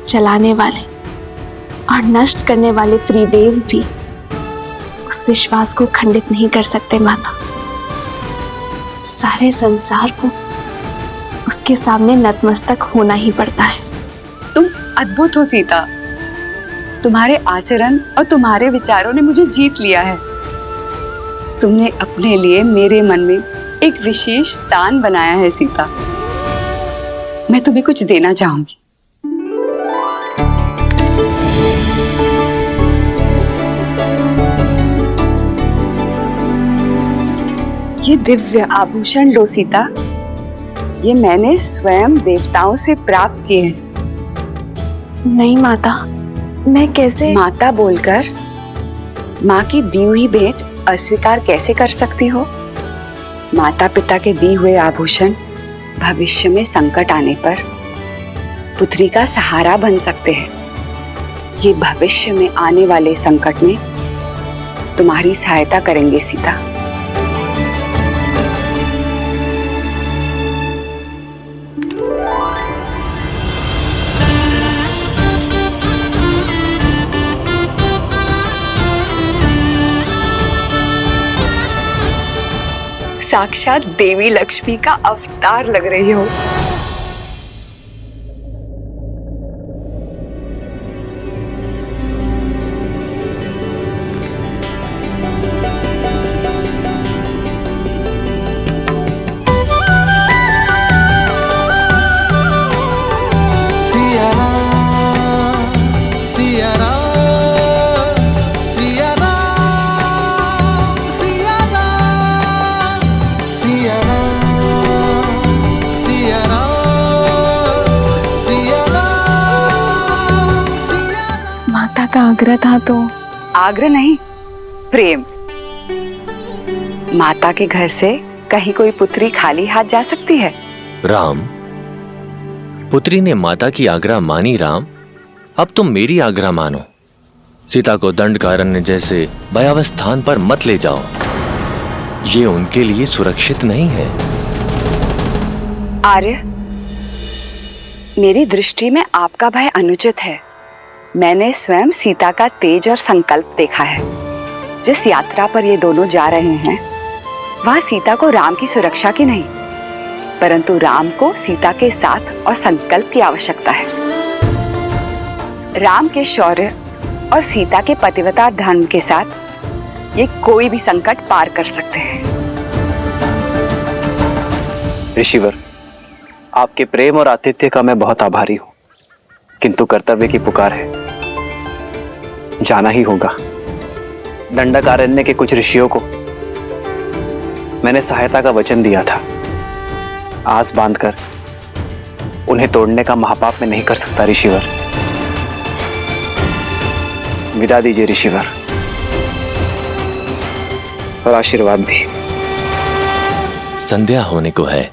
Speaker 6: चलाने वाले और नष्ट करने वाले त्रिदेव भी उस विश्वास को खंडित नहीं कर सकते माता। सारे संसार को उसके सामने नतमस्तक होना ही पड़ता है।
Speaker 15: तुम अद्भुत हो सीता। तुम्हारे आचरण और तुम्हारे विचारों ने मुझे जीत लिया है। तुमने अपने लिए मेरे मन में एक विशेष स्थान बनाया है सीता। मैं तुम्हें कुछ देना चाहूंगी। ये दिव्य आभूषण लो सीता। ये मैंने स्वयं देवताओं से प्राप्त किए हैं।
Speaker 6: नहीं माता, मैं कैसे?
Speaker 15: माता बोलकर माँ की दी हुई भेंट अस्वीकार कैसे कर सकती हो? माता पिता के दिए हुए आभूषण भविष्य में संकट आने पर पुत्री का सहारा बन सकते हैं। ये भविष्य में आने वाले संकट में तुम्हारी सहायता करेंगे सीता। साक्षात देवी लक्ष्मी का अवतार लग रही हो।
Speaker 6: का आग्रह था तो?
Speaker 15: आग्रह नहीं, प्रेम। माता के घर से कहीं कोई पुत्री खाली हाथ जा सकती है?
Speaker 14: राम, पुत्री ने माता की आग्रह मानी राम, अब तुम मेरी आग्रह मानो। सीता को दंडकारण्य जैसे भयावह स्थान पर मत ले जाओ, ये उनके लिए सुरक्षित नहीं है।
Speaker 15: आर्य, मेरी दृष्टि में आपका भय अनुचित है। मैंने स्वयं सीता का तेज और संकल्प देखा है। जिस यात्रा पर ये दोनों जा रहे हैं, वहां सीता को राम की सुरक्षा की नहीं, परंतु राम को सीता के साथ और संकल्प की आवश्यकता है। राम के शौर्य और सीता के पतिव्रता धर्म के साथ ये कोई भी संकट पार कर सकते हैं।
Speaker 2: ऋषिवर, आपके प्रेम और आतिथ्य का मैं बहुत आभारी हूं, किंतु कर्तव्य की पुकार है, जाना ही होगा। दंडकारण्य के कुछ ऋषियों को मैंने सहायता का वचन दिया था। आस बांधकर उन्हें तोड़ने का महापाप मैं नहीं कर सकता ऋषिवर। विदा दीजिए ऋषिवर, और आशीर्वाद भी।
Speaker 14: संध्या होने को है।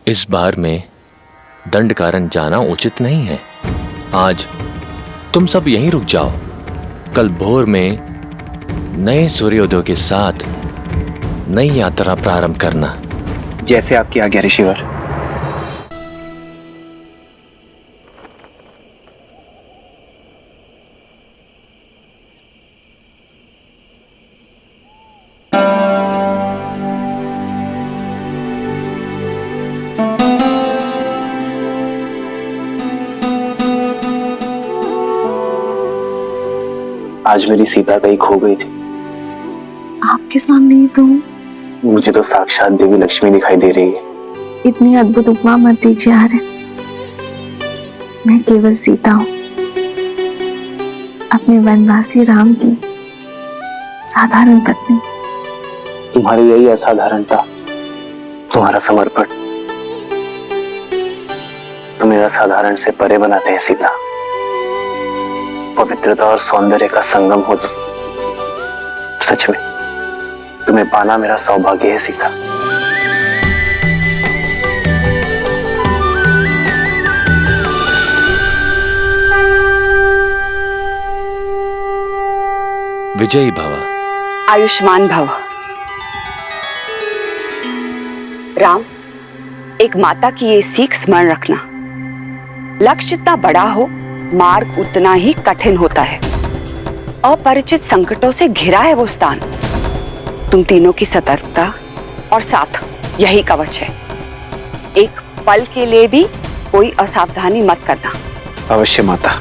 Speaker 14: इस बार में दंड कारण जाना उचित नहीं है। आज तुम सब यहीं रुक जाओ। कल भोर में नए सूर्योदय के साथ नई यात्रा प्रारंभ करना।
Speaker 2: जैसे आपकी आज्ञा ऋषिवर। आज मेरी सीता कहीं खो गई थी।
Speaker 9: आपके सामने ही तो हूँ।
Speaker 2: मुझे तो साक्षात देवी लक्ष्मी दिखाई दे रही है।
Speaker 9: इतनी अद्भुत उपमा मत दीजिए आर्य। मैं केवल सीता हूँ, अपने वनवासी राम की साधारण पत्नी।
Speaker 2: तुम्हारी यही असाधारणता, तुम्हारा समर्पण, तुम्हें असाधारण से परे बनाते हैं सीता। पवित्रता और सौंदर्य का संगम हो तुम। सच में तुम्हें पाना मेरा सौभाग्य है सीता।
Speaker 14: विजयी भव।
Speaker 15: आयुष्मान भव। राम, एक माता की ये सीख स्मरण रखना, लक्ष्य जितना बड़ा हो मार्ग उतना ही कठिन होता है। अपरिचित संकटों से घिरा है वो स्थान। तुम तीनों की सतर्कता और साथ यही कवच है। एक पल के लिए भी कोई असावधानी मत करना।
Speaker 2: अवश्य माता।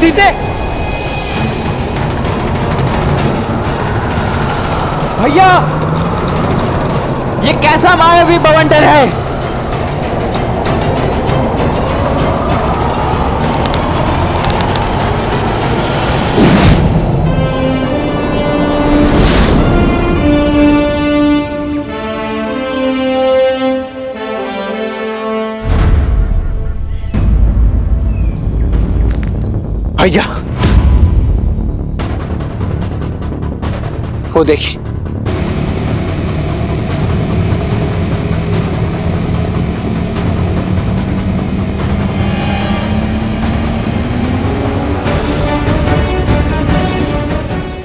Speaker 3: सीते, भैया, ये कैसा मायावी बवंडर है? भैया, वो देखिए,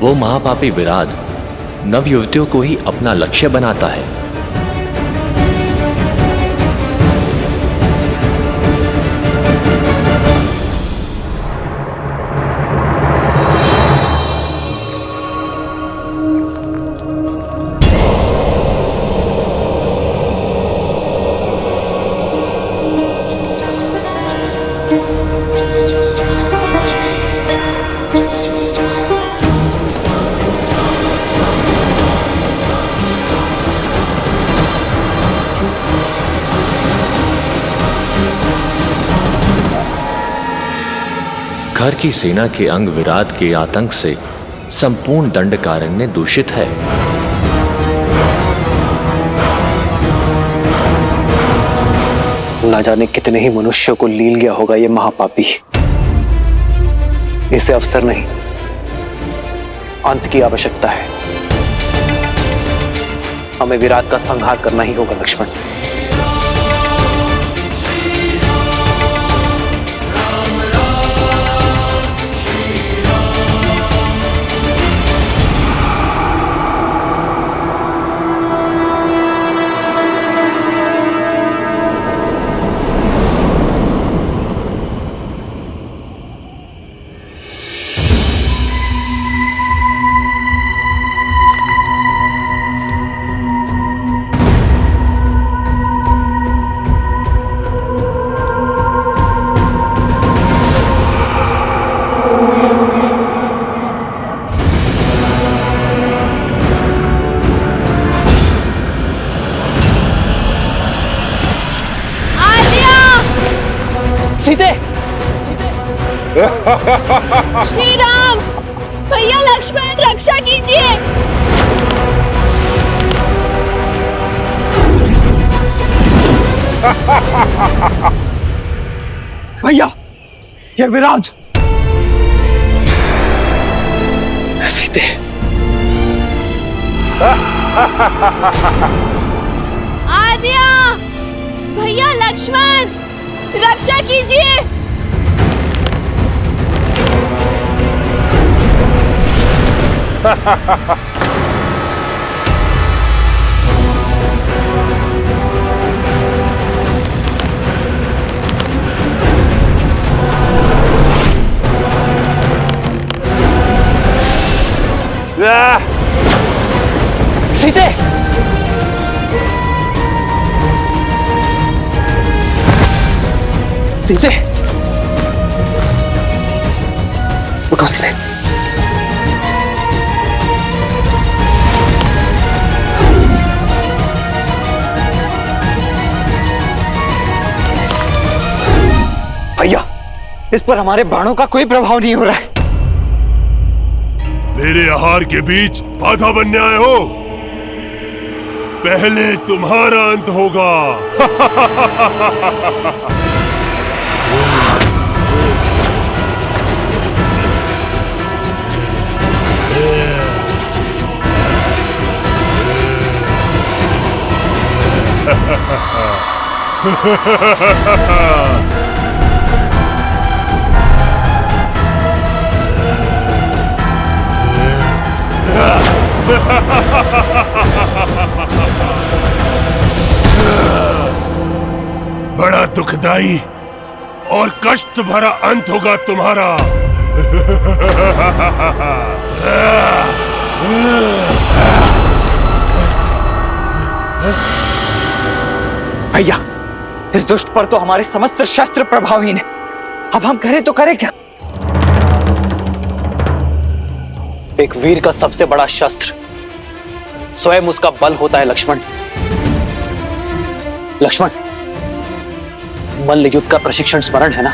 Speaker 14: वो महापापी विराट नवयुवतियों को ही अपना लक्ष्य बनाता है। शिखर की सेना के अंग विराट के आतंक से संपूर्ण दंडकारण्य दूषित है।
Speaker 2: ना जाने कितने ही मनुष्यों को लील गया होगा ये महापापी। इसे अवसर नहीं, अंत की आवश्यकता है। हमें विराट का संहार करना ही होगा लक्ष्मण।
Speaker 3: सीते!
Speaker 10: श्री राम, भैया लक्ष्मण रक्षा कीजिए।
Speaker 3: भैया, ये विराज! सीते!
Speaker 10: आद्या, भैया लक्ष्मण रक्षा कीजिए।
Speaker 3: सीते! सीते! उठो सीते! भैया, इस पर हमारे बाणों का कोई प्रभाव नहीं हो रहा है।
Speaker 16: मेरे आहार के बीच बाधा बनने आए हो? पहले तुम्हारा अंत होगा। बड़ा दुखदाई और कष्ट भरा अंत होगा तुम्हारा।
Speaker 3: भैया, इस दुष्ट पर तो हमारे समस्त शस्त्र प्रभावहीन है। अब हम करें तो करें क्या? एक वीर का सबसे बड़ा शस्त्र स्वयं उसका बल होता है लक्ष्मण। लक्ष्मण, मल्ल युद्ध का प्रशिक्षण स्मरण है ना?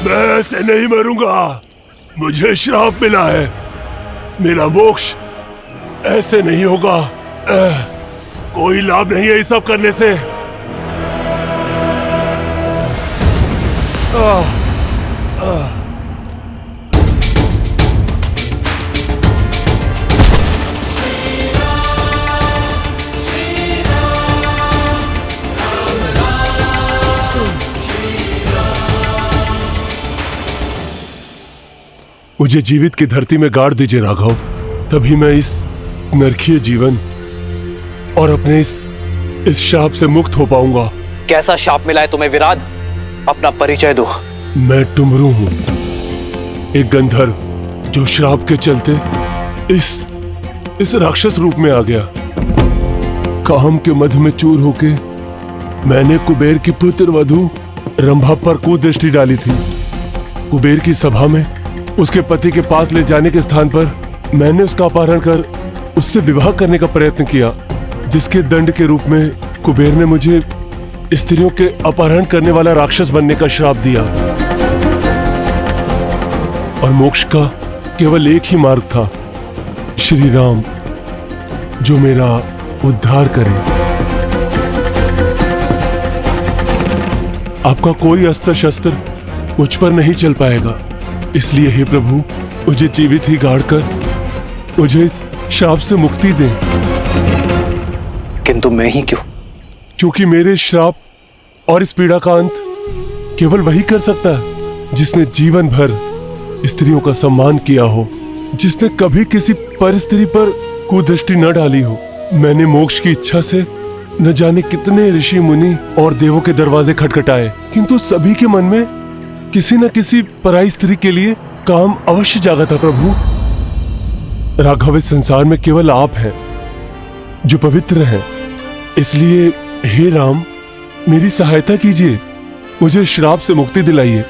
Speaker 16: मैं ऐसे नहीं मरूंगा। मुझे श्राप मिला है। मेरा मोक्ष ऐसे नहीं होगा। कोई लाभ नहीं है ये सब करने से। मुझे जीवित की धरती में गाड़ दीजिए राघव, तभी मैं इस नरकीय जीवन और अपने इस शाप से मुक्त हो पाऊंगा।
Speaker 2: कैसा शाप मिला है तुम्हें विराट? अपना परिचय दो।
Speaker 16: मैं टुमरू हूं, एक गंधर्व जो श्राप के चलते इस राक्षस रूप में आ गया। काम के मध में चूर होके मैंने कुबेर की पुत्र वधू रंभा पर कुदृष्टि डाली थी। कुबेर की सभा में उसके पति के पास ले जाने के स्थान पर मैंने उसका अपहरण कर उससे विवाह करने का प्रयत्न किया, जिसके दंड के रूप में कुबेर ने मुझे स्त्रियों के अपहरण करने वाला राक्षस बनने का श्राप दिया। और मोक्ष का केवल एक ही मार्ग था, श्री राम, जो मेरा उद्धार करें। आपका कोई अस्त्र शस्त्र मुझ पर नहीं चल पाएगा, इसलिए हे प्रभु, मुझे जीवित ही गाड़ कर मुझे इस श्राप से मुक्ति दें।
Speaker 2: किंतु मैं ही क्यों?
Speaker 16: क्योंकि मेरे श्राप और इस पीड़ा का अंत केवल वही कर सकता है जिसने जीवन भर स्त्रियों का सम्मान किया हो, जिसने कभी किसी पर स्त्री पर कुदृष्टि न डाली हो। मैंने मोक्ष की इच्छा से न जाने कितने ऋषि मुनि और देवों के दरवाजे खटखटाए, किंतु सभी के मन में किसी न किसी पराई स्त्री के लिए काम अवश्य जागा था। प्रभु राघव, इस संसार में केवल आप हैं जो पवित्र हैं, इसलिए हे राम, मेरी सहायता कीजिए, मुझे श्राप से मुक्ति दिलाइए।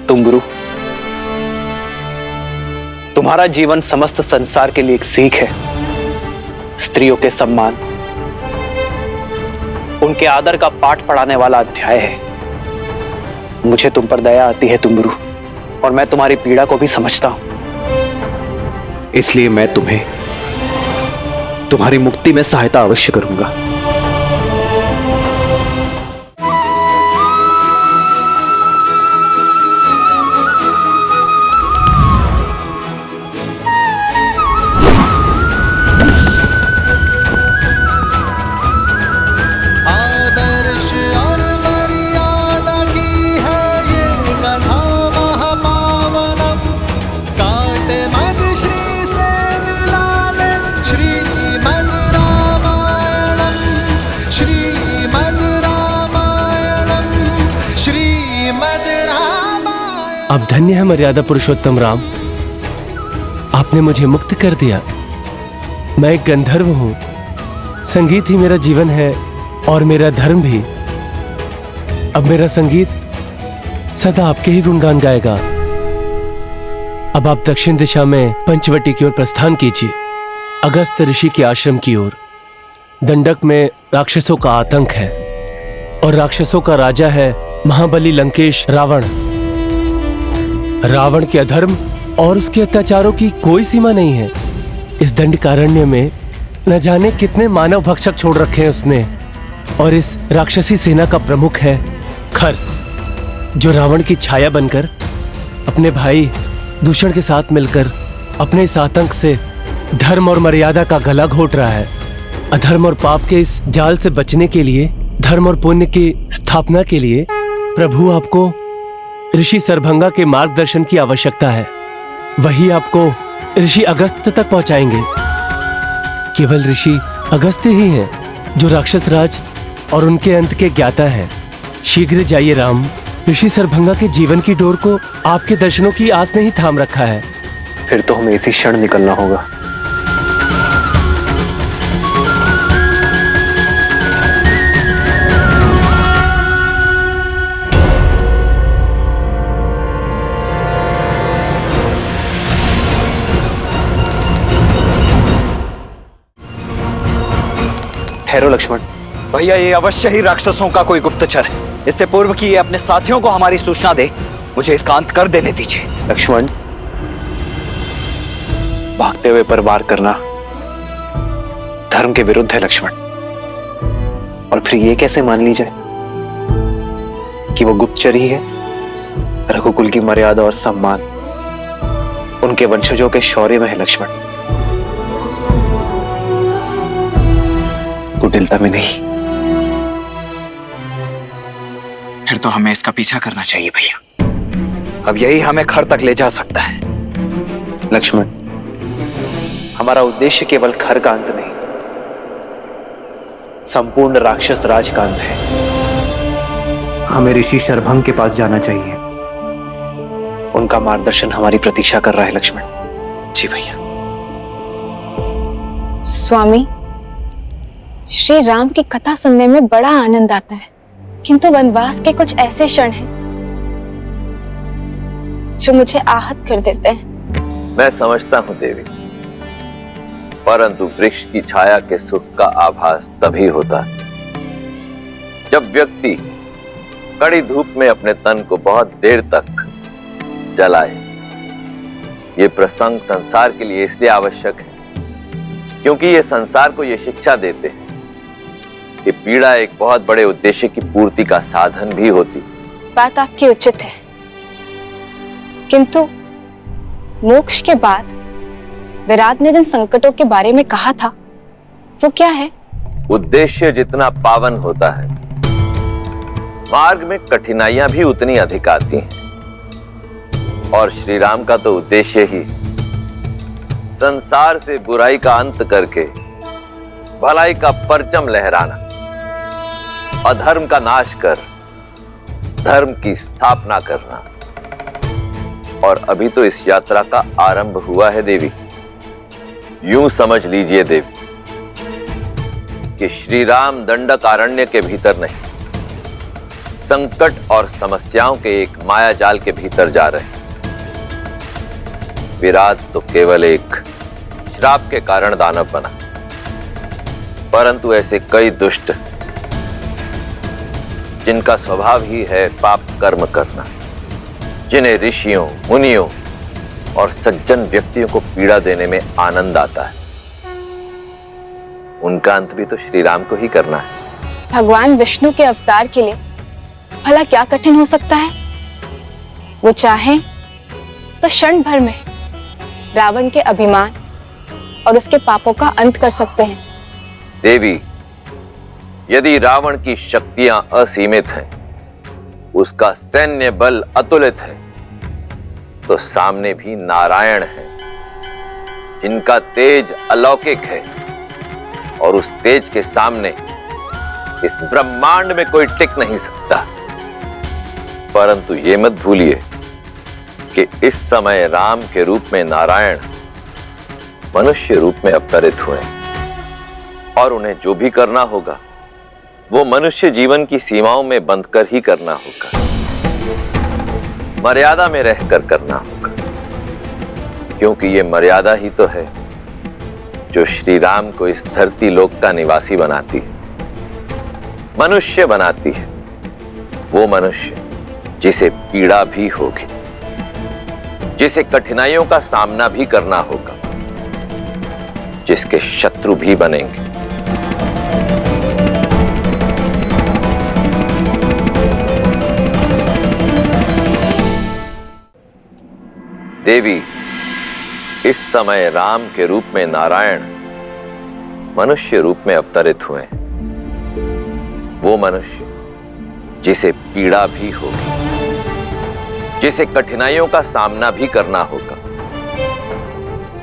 Speaker 2: तुम गुरु, तुम्हारा जीवन समस्त संसार के लिए एक सीख है। स्त्रियों के सम्मान, उनके आदर का पाठ पढ़ाने वाला अध्याय है। मुझे तुम पर दया आती है तुम गुरु, और मैं तुम्हारी पीड़ा को भी समझता हूं, इसलिए मैं तुम्हें तुम्हारी मुक्ति में सहायता अवश्य करूंगा।
Speaker 8: अब धन्य है मर्यादा पुरुषोत्तम राम, आपने मुझे मुक्त कर दिया। मैं एक गंधर्व हूं, संगीत ही मेरा जीवन है और मेरा धर्म भी। अब मेरा संगीत सदा आपके ही गुणगान गाएगा। अब आप दक्षिण दिशा में पंचवटी की ओर प्रस्थान कीजिए, अगस्त ऋषि के आश्रम की ओर। दंडक में राक्षसों का आतंक है और राक्षसों का राजा है महाबली लंकेश रावण। रावण के अधर्म और उसके अत्याचारों की कोई सीमा नहीं है। इस दंडकारण्य में न जाने कितने मानव भक्षक छोड़ रखे हैं उसने। और इस राक्षसी सेना का प्रमुख है खर, जो रावण की छाया बनकर अपने भाई दूषण के साथ मिलकर अपने इस आतंक से धर्म और मर्यादा का गला घोट रहा है। अधर्म और पाप के इस जाल से बचने के लिए, धर्म और पुण्य की स्थापना के लिए प्रभु आपको ऋषि सरभंगा के मार्गदर्शन की आवश्यकता है। वही आपको ऋषि अगस्त तक पहुंचाएंगे। केवल ऋषि अगस्त ही हैं जो राक्षस राज और उनके अंत के ज्ञाता हैं। शीघ्र जाइए राम, ऋषि सरभंगा के जीवन की डोर को आपके दर्शनों की आस ने ही थाम रखा है।
Speaker 2: फिर तो हमें इसी क्षण निकलना होगा। ठहरो लक्ष्मण।
Speaker 17: भैया, ये अवश्य ही राक्षसों का कोई गुप्तचर है। इससे पूर्व कि ये अपने साथियों को हमारी सूचना दे, मुझे इसका अंत कर देने दीजिए।
Speaker 2: लक्ष्मण, भागते हुए पर वार करना धर्म के विरुद्ध है लक्ष्मण। और फिर ये कैसे मान ली जाए कि वो गुप्तचर ही है? रघुकुल की मर्यादा और सम्मान उनके वंशजों के शौर्य में है लक्ष्मण, कुटिलता में नहीं।
Speaker 17: फिर तो हमें इसका पीछा करना चाहिए भैया। अब यही हमें खर तक ले जा सकता है।
Speaker 2: लक्ष्मण, हमारा उद्देश्य केवल खर का अंत नहीं, संपूर्ण राक्षस राज का अंत है। हमें ऋषि शरभंग के पास जाना चाहिए उनका मार्गदर्शन हमारी प्रतीक्षा कर रहा है लक्ष्मण। जी भैया।
Speaker 6: स्वामी, श्री राम की कथा सुनने में बड़ा आनंद आता है, किंतु वनवास के कुछ ऐसे क्षण हैं जो मुझे आहत कर देते हैं।
Speaker 7: मैं समझता हूं देवी, परंतु वृक्ष की छाया के सुख का आभास तभी होता है जब व्यक्ति कड़ी धूप में अपने तन को बहुत देर तक जलाए। ये प्रसंग संसार के लिए इसलिए आवश्यक है क्योंकि ये संसार को ये शिक्षा देते हैं कि पीड़ा एक बहुत बड़े उद्देश्य की पूर्ति का साधन भी होती।
Speaker 6: बात आपकी उचित है, किंतु मोक्ष के बाद विराट ने जिन संकटों के बारे में कहा था वो क्या है?
Speaker 7: उद्देश्य जितना पावन होता है, मार्ग में कठिनाइयां भी उतनी अधिक आती हैं। और श्री राम का तो उद्देश्य ही संसार से बुराई का अंत करके भलाई का परचम लहराना, अधर्म का नाश कर धर्म की स्थापना करना। और अभी तो इस यात्रा का आरंभ हुआ है देवी। यूं समझ लीजिए देवी कि श्री राम दंडकारण्य के भीतर नहीं, संकट और समस्याओं के एक माया जाल के भीतर जा रहे हैं। विराट तो केवल एक श्राप के कारण दानव बना, परंतु ऐसे कई दुष्ट जिनका स्वभाव ही है पाप कर्म करना, जिन्हें ऋषियों, मुनियों और सज्जन व्यक्तियों को पीड़ा देने में आनंद आता है, उनका अंत भी तो श्री राम को ही करना है।
Speaker 6: भगवान विष्णु के अवतार के लिए भला क्या कठिन हो सकता है? वो चाहें तो क्षण भर में रावण के अभिमान और उसके पापों का अंत कर सकते हैं।
Speaker 7: देवी, यदि रावण की शक्तियां असीमित हैं, उसका सैन्य बल अतुलित है, तो सामने भी नारायण है जिनका तेज अलौकिक है, और उस तेज के सामने इस ब्रह्मांड में कोई टिक नहीं सकता। परंतु ये मत भूलिए कि इस समय राम के रूप में नारायण मनुष्य रूप में अवतरित हुए, और उन्हें जो भी करना होगा वो मनुष्य जीवन की सीमाओं में बंधकर ही करना होगा, मर्यादा में रहकर करना होगा, क्योंकि ये मर्यादा ही तो है जो श्री राम को इस धरती लोक का निवासी बनाती है, मनुष्य बनाती है। वो मनुष्य जिसे पीड़ा भी होगी, जिसे कठिनाइयों का सामना भी करना होगा, जिसके शत्रु भी बनेंगे। देवी, इस समय राम के रूप में नारायण मनुष्य रूप में अवतरित हुए। वो मनुष्य जिसे पीड़ा भी होगी, जिसे कठिनाइयों का सामना भी करना होगा,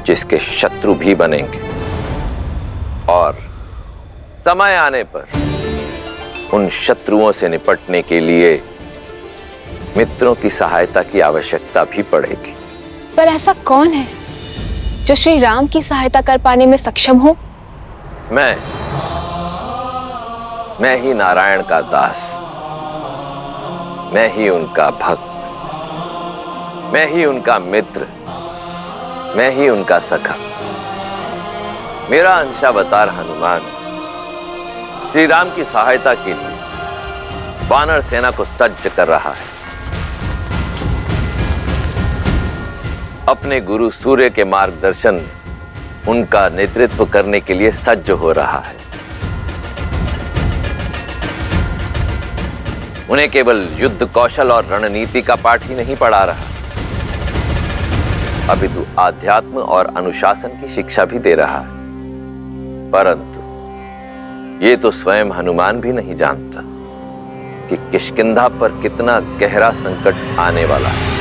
Speaker 7: जिसके शत्रु भी बनेंगे, और समय आने पर उन शत्रुओं से निपटने के लिए मित्रों की सहायता की आवश्यकता भी पड़ेगी।
Speaker 6: पर ऐसा कौन है जो श्री राम की सहायता कर पाने में सक्षम हो?
Speaker 7: मैं ही नारायण का दास, मैं ही उनका भक्त, मैं ही उनका मित्र, मैं ही उनका सखा। मेरा अंशावतार हनुमान श्री राम की सहायता के लिए वानर सेना को सज्ज कर रहा है। अपने गुरु सूर्य के मार्गदर्शन में उनका नेतृत्व करने के लिए सज्ज हो रहा है। उन्हें केवल युद्ध कौशल और रणनीति का पाठ ही नहीं पढ़ा रहा, अपितु आध्यात्म और अनुशासन की शिक्षा भी दे रहा है। परंतु ये तो स्वयं हनुमान भी नहीं जानता कि किष्किंधा पर कितना गहरा संकट आने वाला है।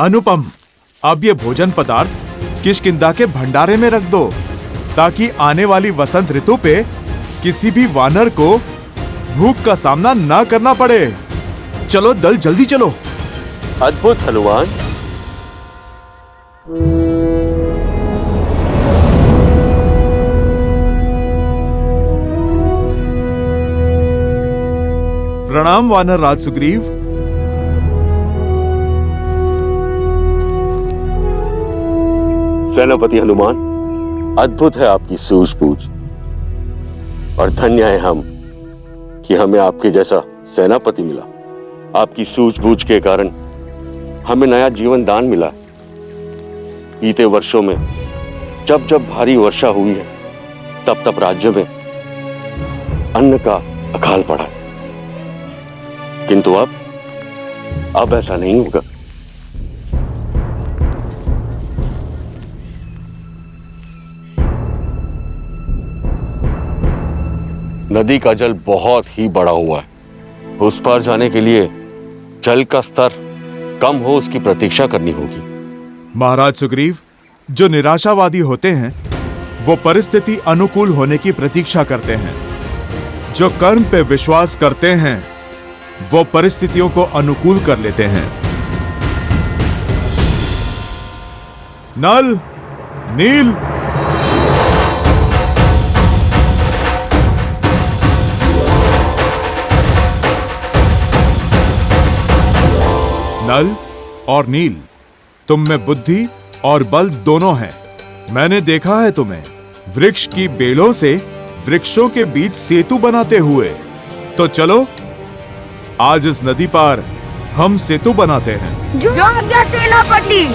Speaker 12: अनुपम, अब ये भोजन पदार्थ किष्किंधा के भंडारे में रख दो, ताकि आने वाली वसंत ऋतु पे किसी भी वानर को भूख का सामना ना करना पड़े। चलो दल, जल्दी चलो।
Speaker 14: अद्भुत हनुमान।
Speaker 12: प्रणाम वानर राज सुग्रीव।
Speaker 14: सेनापति हनुमान, अद्भुत है आपकी सूझबूझ और धन्य है हम कि हमें आपके जैसा सेनापति मिला। आपकी सूझबूझ के कारण हमें नया जीवन दान मिला। बीते वर्षों में जब जब भारी वर्षा हुई है, तब तब राज्य में अन्न का अकाल पड़ा, किंतु अब ऐसा नहीं होगा। नदी का जल बहुत ही बड़ा हुआ है। उस पार जाने के लिए जल का स्तर कम हो, उसकी प्रतीक्षा करनी होगी।
Speaker 12: महाराज सुग्रीव, जो निराशावादी होते हैं वो परिस्थिति अनुकूल होने की प्रतीक्षा करते हैं। जो कर्म पे विश्वास करते हैं वो परिस्थितियों को अनुकूल कर लेते हैं। नल, नील, नल और नील, तुम में बुद्धि और बल दोनों हैं। मैंने देखा है तुम्हें वृक्ष की बेलों से वृक्षों के बीच सेतु बनाते हुए। तो चलो आज इस नदी पार हम सेतु बनाते हैं।
Speaker 13: जो आज्ञा सेनापति।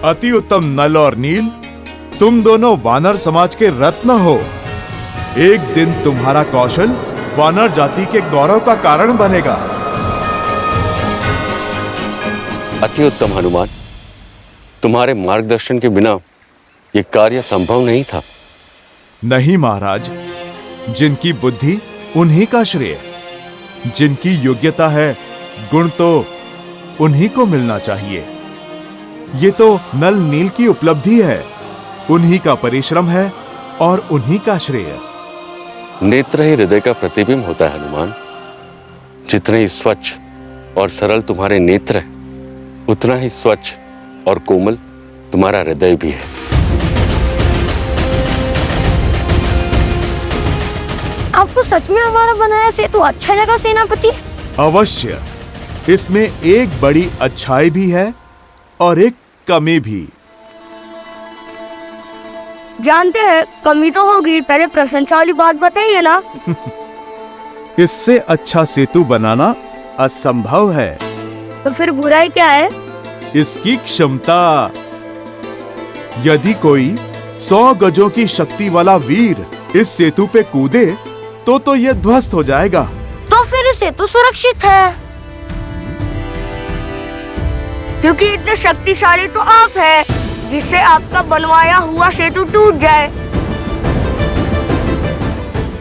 Speaker 12: अति उत्तम नल और नील, तुम दोनों वानर समाज के रत्न हो। एक दिन तुम्हारा कौशल वानर जाति के गौरव का कारण बनेगा।
Speaker 14: अति उत्तम हनुमान, तुम्हारे मार्गदर्शन के बिना यह कार्य संभव नहीं था।
Speaker 12: नहीं महाराज, जिनकी बुद्धि उन्हीं का श्रेय, जिनकी योग्यता है गुण तो उन्हीं को मिलना चाहिए। ये तो नल नील की उपलब्धि है, उन्हीं का परिश्रम है और उन्हीं का श्रेय।
Speaker 14: नेत्र ही हृदय का प्रतिबिंब होता है हनुमान। जितने ही स्वच्छ और सरल तुम्हारे नेत्र हैं, उतना ही स्वच्छ और कोमल तुम्हारा हृदय भी है।
Speaker 13: आपको सच में हमारा बनाया सेतु अच्छा लगा सेनापति?
Speaker 12: अवश्य, इसमें एक बड़ी अच्छाई भी है और एक कमी भी।
Speaker 13: जानते हैं कमी तो होगी, पहले प्रशंसा वाली बात बताइए ना।
Speaker 12: इससे अच्छा सेतु बनाना असंभव है।
Speaker 13: तो फिर बुराई क्या है?
Speaker 12: इसकी क्षमता। यदि कोई 100 गजों की शक्ति वाला वीर इस सेतु पे कूदे तो यह ध्वस्त हो जाएगा।
Speaker 13: तो फिर सेतु सुरक्षित है, क्योंकि इतने शक्तिशाली तो आप हैं, जिससे आपका बनवाया हुआ सेतु टूट जाए।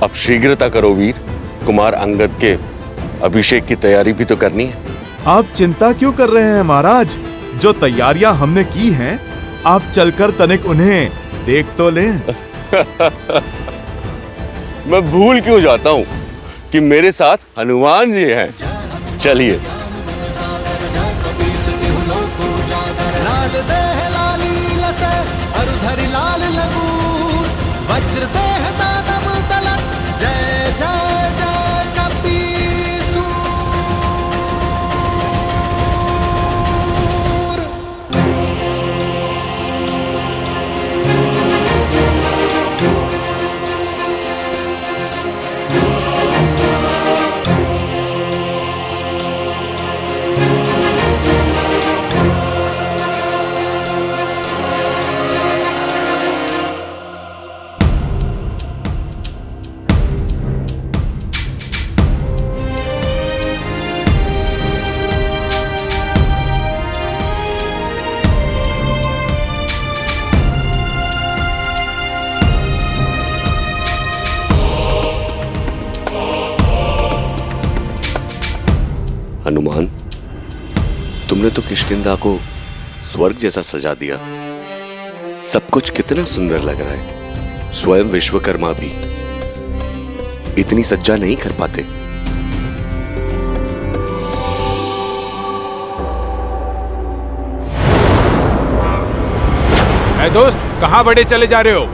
Speaker 14: अब शीघ्रता करो वीर, कुमार अंगद के अभिषेक की तैयारी भी तो करनी है।
Speaker 12: आप चिंता क्यों कर रहे हैं महाराज? जो तैयारियां हमने की हैं, आप चलकर तनिक उन्हें देख तो लें।
Speaker 14: मैं भूल क्यों जाता हूँ
Speaker 11: कि मेरे साथ हनुमान जी हैं। चलिए।
Speaker 5: लाल देह लाली लसे अरुधरि लाल लगूर वज्र देह दानव तलत जय जय जय कपीसूर।
Speaker 11: हनुमान, तुमने तो किष्किंधा को स्वर्ग जैसा सजा दिया। सब कुछ कितना सुंदर लग रहा है। स्वयं विश्वकर्मा भी इतनी सज्जा नहीं कर पाते।
Speaker 12: ऐ दोस्त, कहां बड़े चले जा रहे हो?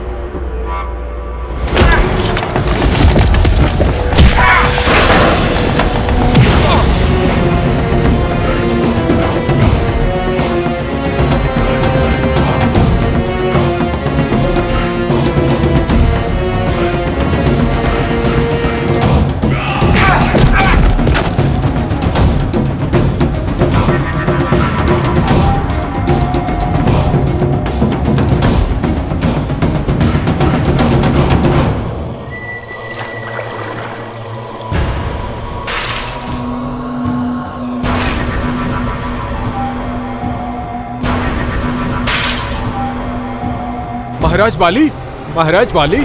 Speaker 12: महाराज बाली, महाराज बाली।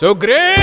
Speaker 12: सुग्रीव!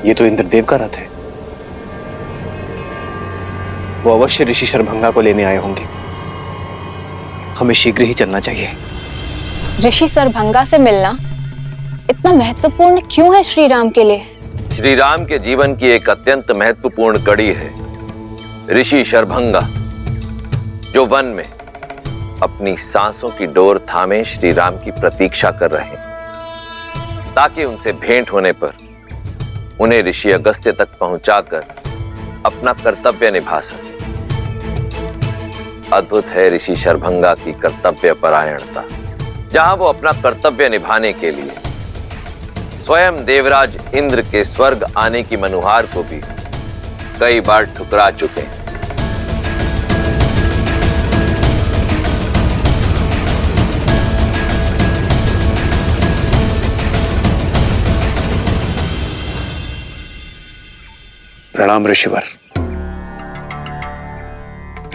Speaker 2: ये तो इंद्रदेव का रथ है। वो अवश्य ऋषि शरभंगा को लेने आए होंगे। हमें शीघ्र ही चलना चाहिए।
Speaker 6: ऋषि शरभंगा से मिलना इतना महत्वपूर्ण क्यों है श्री राम के लिए?
Speaker 7: श्री राम के जीवन की एक अत्यंत महत्वपूर्ण कड़ी है ऋषि शरभंगा, जो वन में अपनी सांसों की डोर थामे श्री राम की प्रतीक्षा कर रहे हैं, ताकि उनसे भेंट होने पर उन्हें ऋषि अगस्त्य तक पहुंचाकर अपना कर्तव्य निभा सके। अद्भुत है ऋषि शरभंगा की कर्तव्य परायणता, जहां वो अपना कर्तव्य निभाने के लिए स्वयं देवराज इंद्र के स्वर्ग आने की मनुहार को भी कई बार ठुकरा चुके हैं।
Speaker 2: प्रणाम ऋषिवर।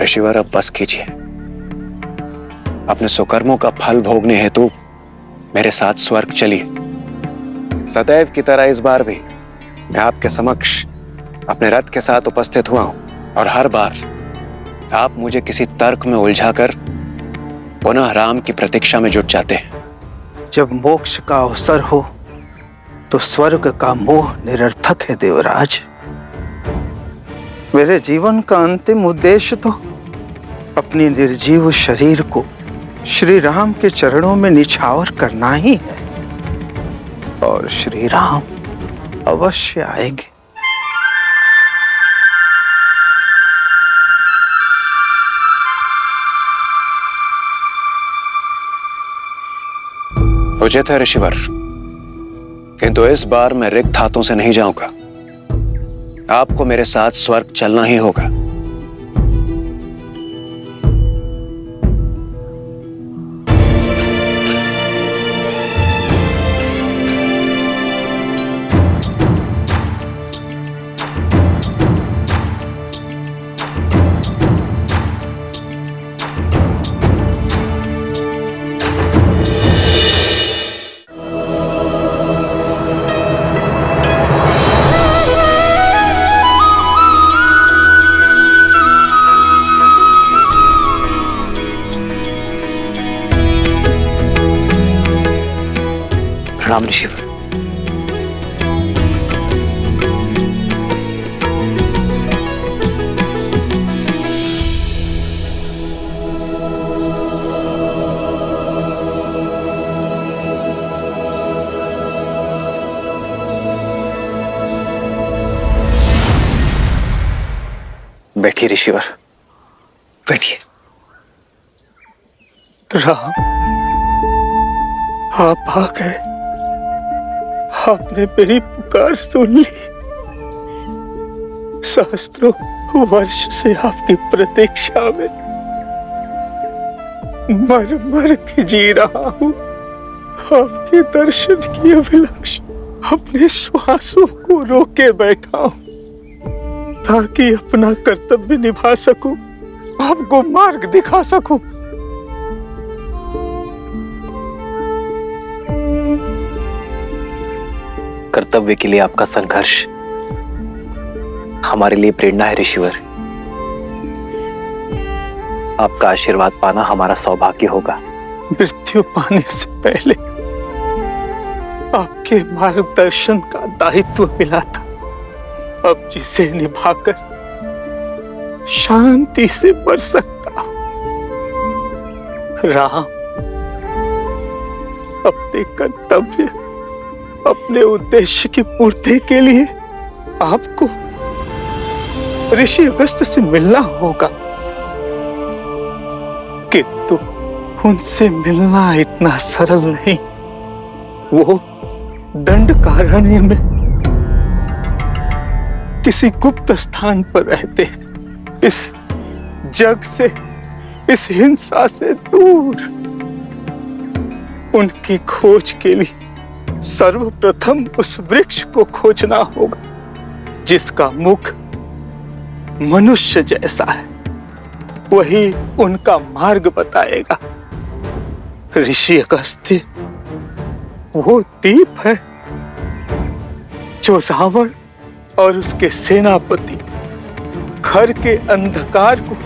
Speaker 2: ऋषिवर, अब बस कीजिए। अपने सुकर्मों का फल भोगने हेतु मेरे साथ स्वर्ग चलिए। सदैव की तरह इस बार भी मैं आपके समक्ष अपने रथ के साथ उपस्थित हुआ हूं और हर बार आप मुझे किसी तर्क में उलझाकर पुनः राम की प्रतीक्षा में जुट जाते हैं।
Speaker 18: जब मोक्ष का अवसर हो तो स्वर्ग का मोह निरर्थक है देवराज। मेरे जीवन का अंतिम उद्देश्य तो अपनी निर्जीव शरीर को श्री राम के चरणों में निछावर करना ही है और श्री राम अवश्य आएंगे।
Speaker 2: उचित है ऋषिवर, किंतु इस बार मैं रिक्त हाथों से नहीं जाऊंगा। आपको मेरे साथ स्वर्ग चलना ही होगा। राम ऋषिवर। बैठिए ऋषिवर, बैठिए।
Speaker 18: राम, आप आ गए। आपने मेरी पुकार सुन ली। सहस्त्रों वर्ष से आपकी प्रतीक्षा में मर मर के जी रहा हूं। आपके दर्शन की अभिलाषा अपने श्वासों को रोके बैठा हूं ताकि अपना कर्तव्य निभा सकूं, आपको मार्ग दिखा सकूं।
Speaker 2: कर्तव्य के लिए आपका संघर्ष हमारे लिए प्रेरणा है ऋषिवर। आपका आशीर्वाद पाना हमारा सौभाग्य होगा।
Speaker 18: मृत्यु पाने से पहले आपके मार्गदर्शन का दायित्व मिला था। अब जिसे निभाकर शांति से मर सकता हूं। राम, अपने कर्तव्य, अपने उद्देश्य की पूर्ति के लिए आपको ऋषि अगस्त से मिलना होगा, किंतु उनसे मिलना इतना सरल नहीं। वो दंडकारण्य में किसी गुप्त स्थान पर रहते हैं, इस जग से, इस हिंसा से दूर। उनकी खोज के लिए सर्वप्रथम उस वृक्ष को खोजना होगा जिसका मुख मनुष्य जैसा है। वही उनका मार्ग बताएगा। ऋषि अगस्त्य वो दीप है जो रावण और उसके सेनापति घर के अंधकार को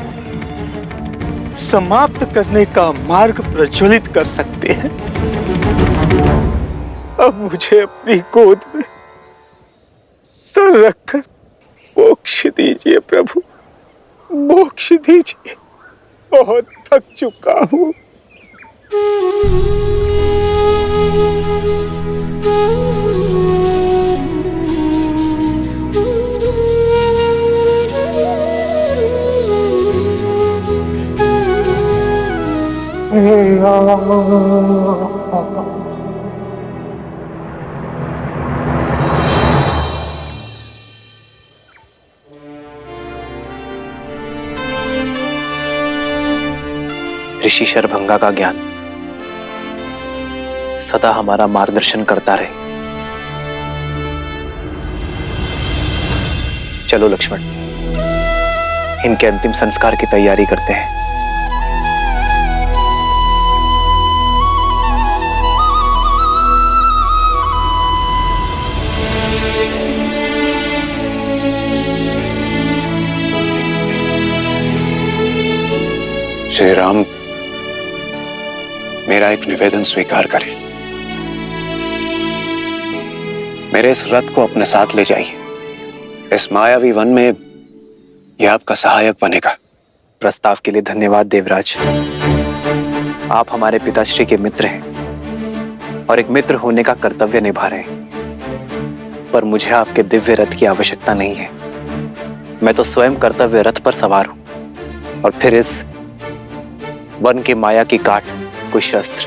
Speaker 18: समाप्त करने का मार्ग प्रज्वलित कर सकते हैं। अब मुझे अपनी गोद में सर रखकर मोक्ष दीजिए प्रभु, मोक्ष दीजिए। बहुत थक चुका हूं।
Speaker 2: ऋषि शरभंगा का ज्ञान सदा हमारा मार्गदर्शन करता रहे। चलो लक्ष्मण, इनके अंतिम संस्कार की तैयारी करते हैं।
Speaker 4: श्री राम, मेरा एक निवेदन स्वीकार करें। मेरे इस रथ को अपने साथ ले जाइए। इस मायावी वन में यह आपका सहायक बनेगा।
Speaker 2: प्रस्ताव के लिए धन्यवाद देवराज। आप हमारे पिताश्री के मित्र हैं और एक मित्र होने का कर्तव्य निभा रहे हैं, पर मुझे आपके दिव्य रथ की आवश्यकता नहीं है। मैं तो स्वयं कर्तव्य रथ पर सवार हूं, और फिर इस वन के माया की काट कोई शस्त्र,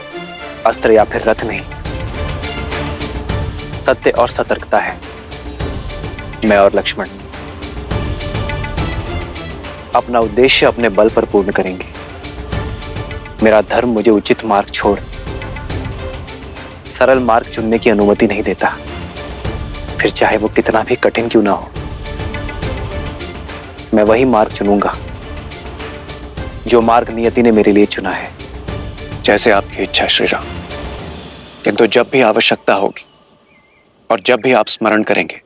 Speaker 2: अस्त्र या फिर रथ नहीं, सत्य और सतर्कता है। मैं और लक्ष्मण अपना उद्देश्य अपने बल पर पूर्ण करेंगे। मेरा धर्म मुझे उचित मार्ग छोड़ सरल मार्ग चुनने की अनुमति नहीं देता, फिर चाहे वो कितना भी कठिन क्यों ना हो। मैं वही मार्ग चुनूंगा जो मार्ग नियति ने मेरे लिए चुना है।
Speaker 4: जैसे आपकी इच्छा श्री राम, किंतु जब भी आवश्यकता होगी और जब भी आप स्मरण करेंगे,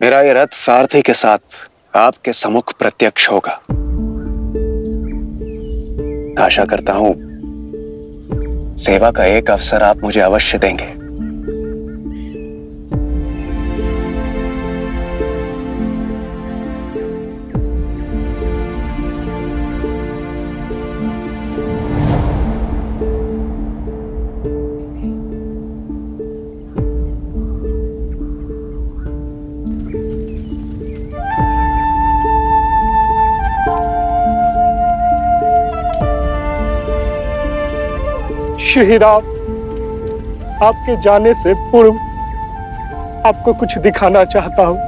Speaker 4: मेरा यह रथ सारथी के साथ आपके सम्मुख प्रत्यक्ष होगा। आशा करता हूं सेवा का एक अवसर आप मुझे अवश्य देंगे।
Speaker 18: श्री राम, आपके जाने से पूर्व आपको कुछ दिखाना चाहता हूं।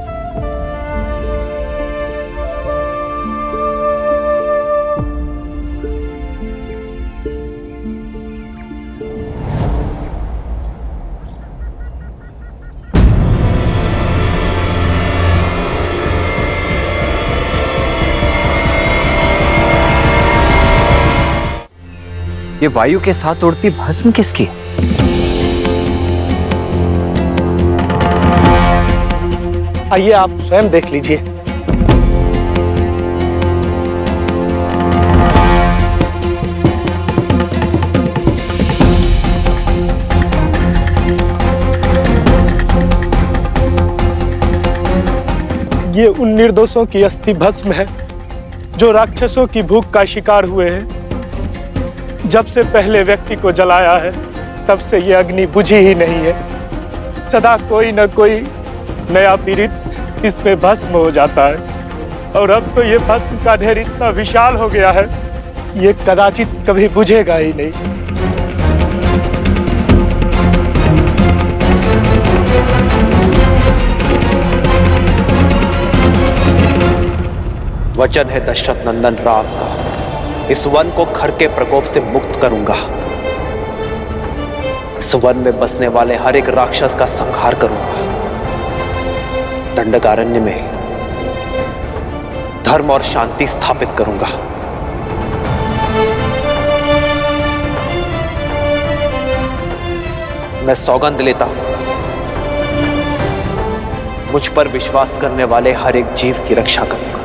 Speaker 17: ये वायु के साथ उड़ती भस्म किसकी?
Speaker 18: आइए आप स्वयं देख लीजिए। ये उन निर्दोषों की अस्थि भस्म है जो राक्षसों की भूख का शिकार हुए हैं। जब से पहले व्यक्ति को जलाया है, तब से ये अग्नि बुझी ही नहीं है। सदा कोई न कोई नया पीड़ित इसमें भस्म हो जाता है, और अब तो ये भस्म का ढेर इतना विशाल हो गया है, ये कदाचित कभी बुझेगा ही नहीं।
Speaker 2: वचन है दशरथ नंदन राम का, इस वन को खर के प्रकोप से मुक्त करूंगा। इस वन में बसने वाले हर एक राक्षस का संहार करूंगा। दंडकारण्य में धर्म और शांति स्थापित करूंगा। मैं सौगंध लेता हूं, मुझ पर विश्वास करने वाले हर एक जीव की रक्षा करूंगा।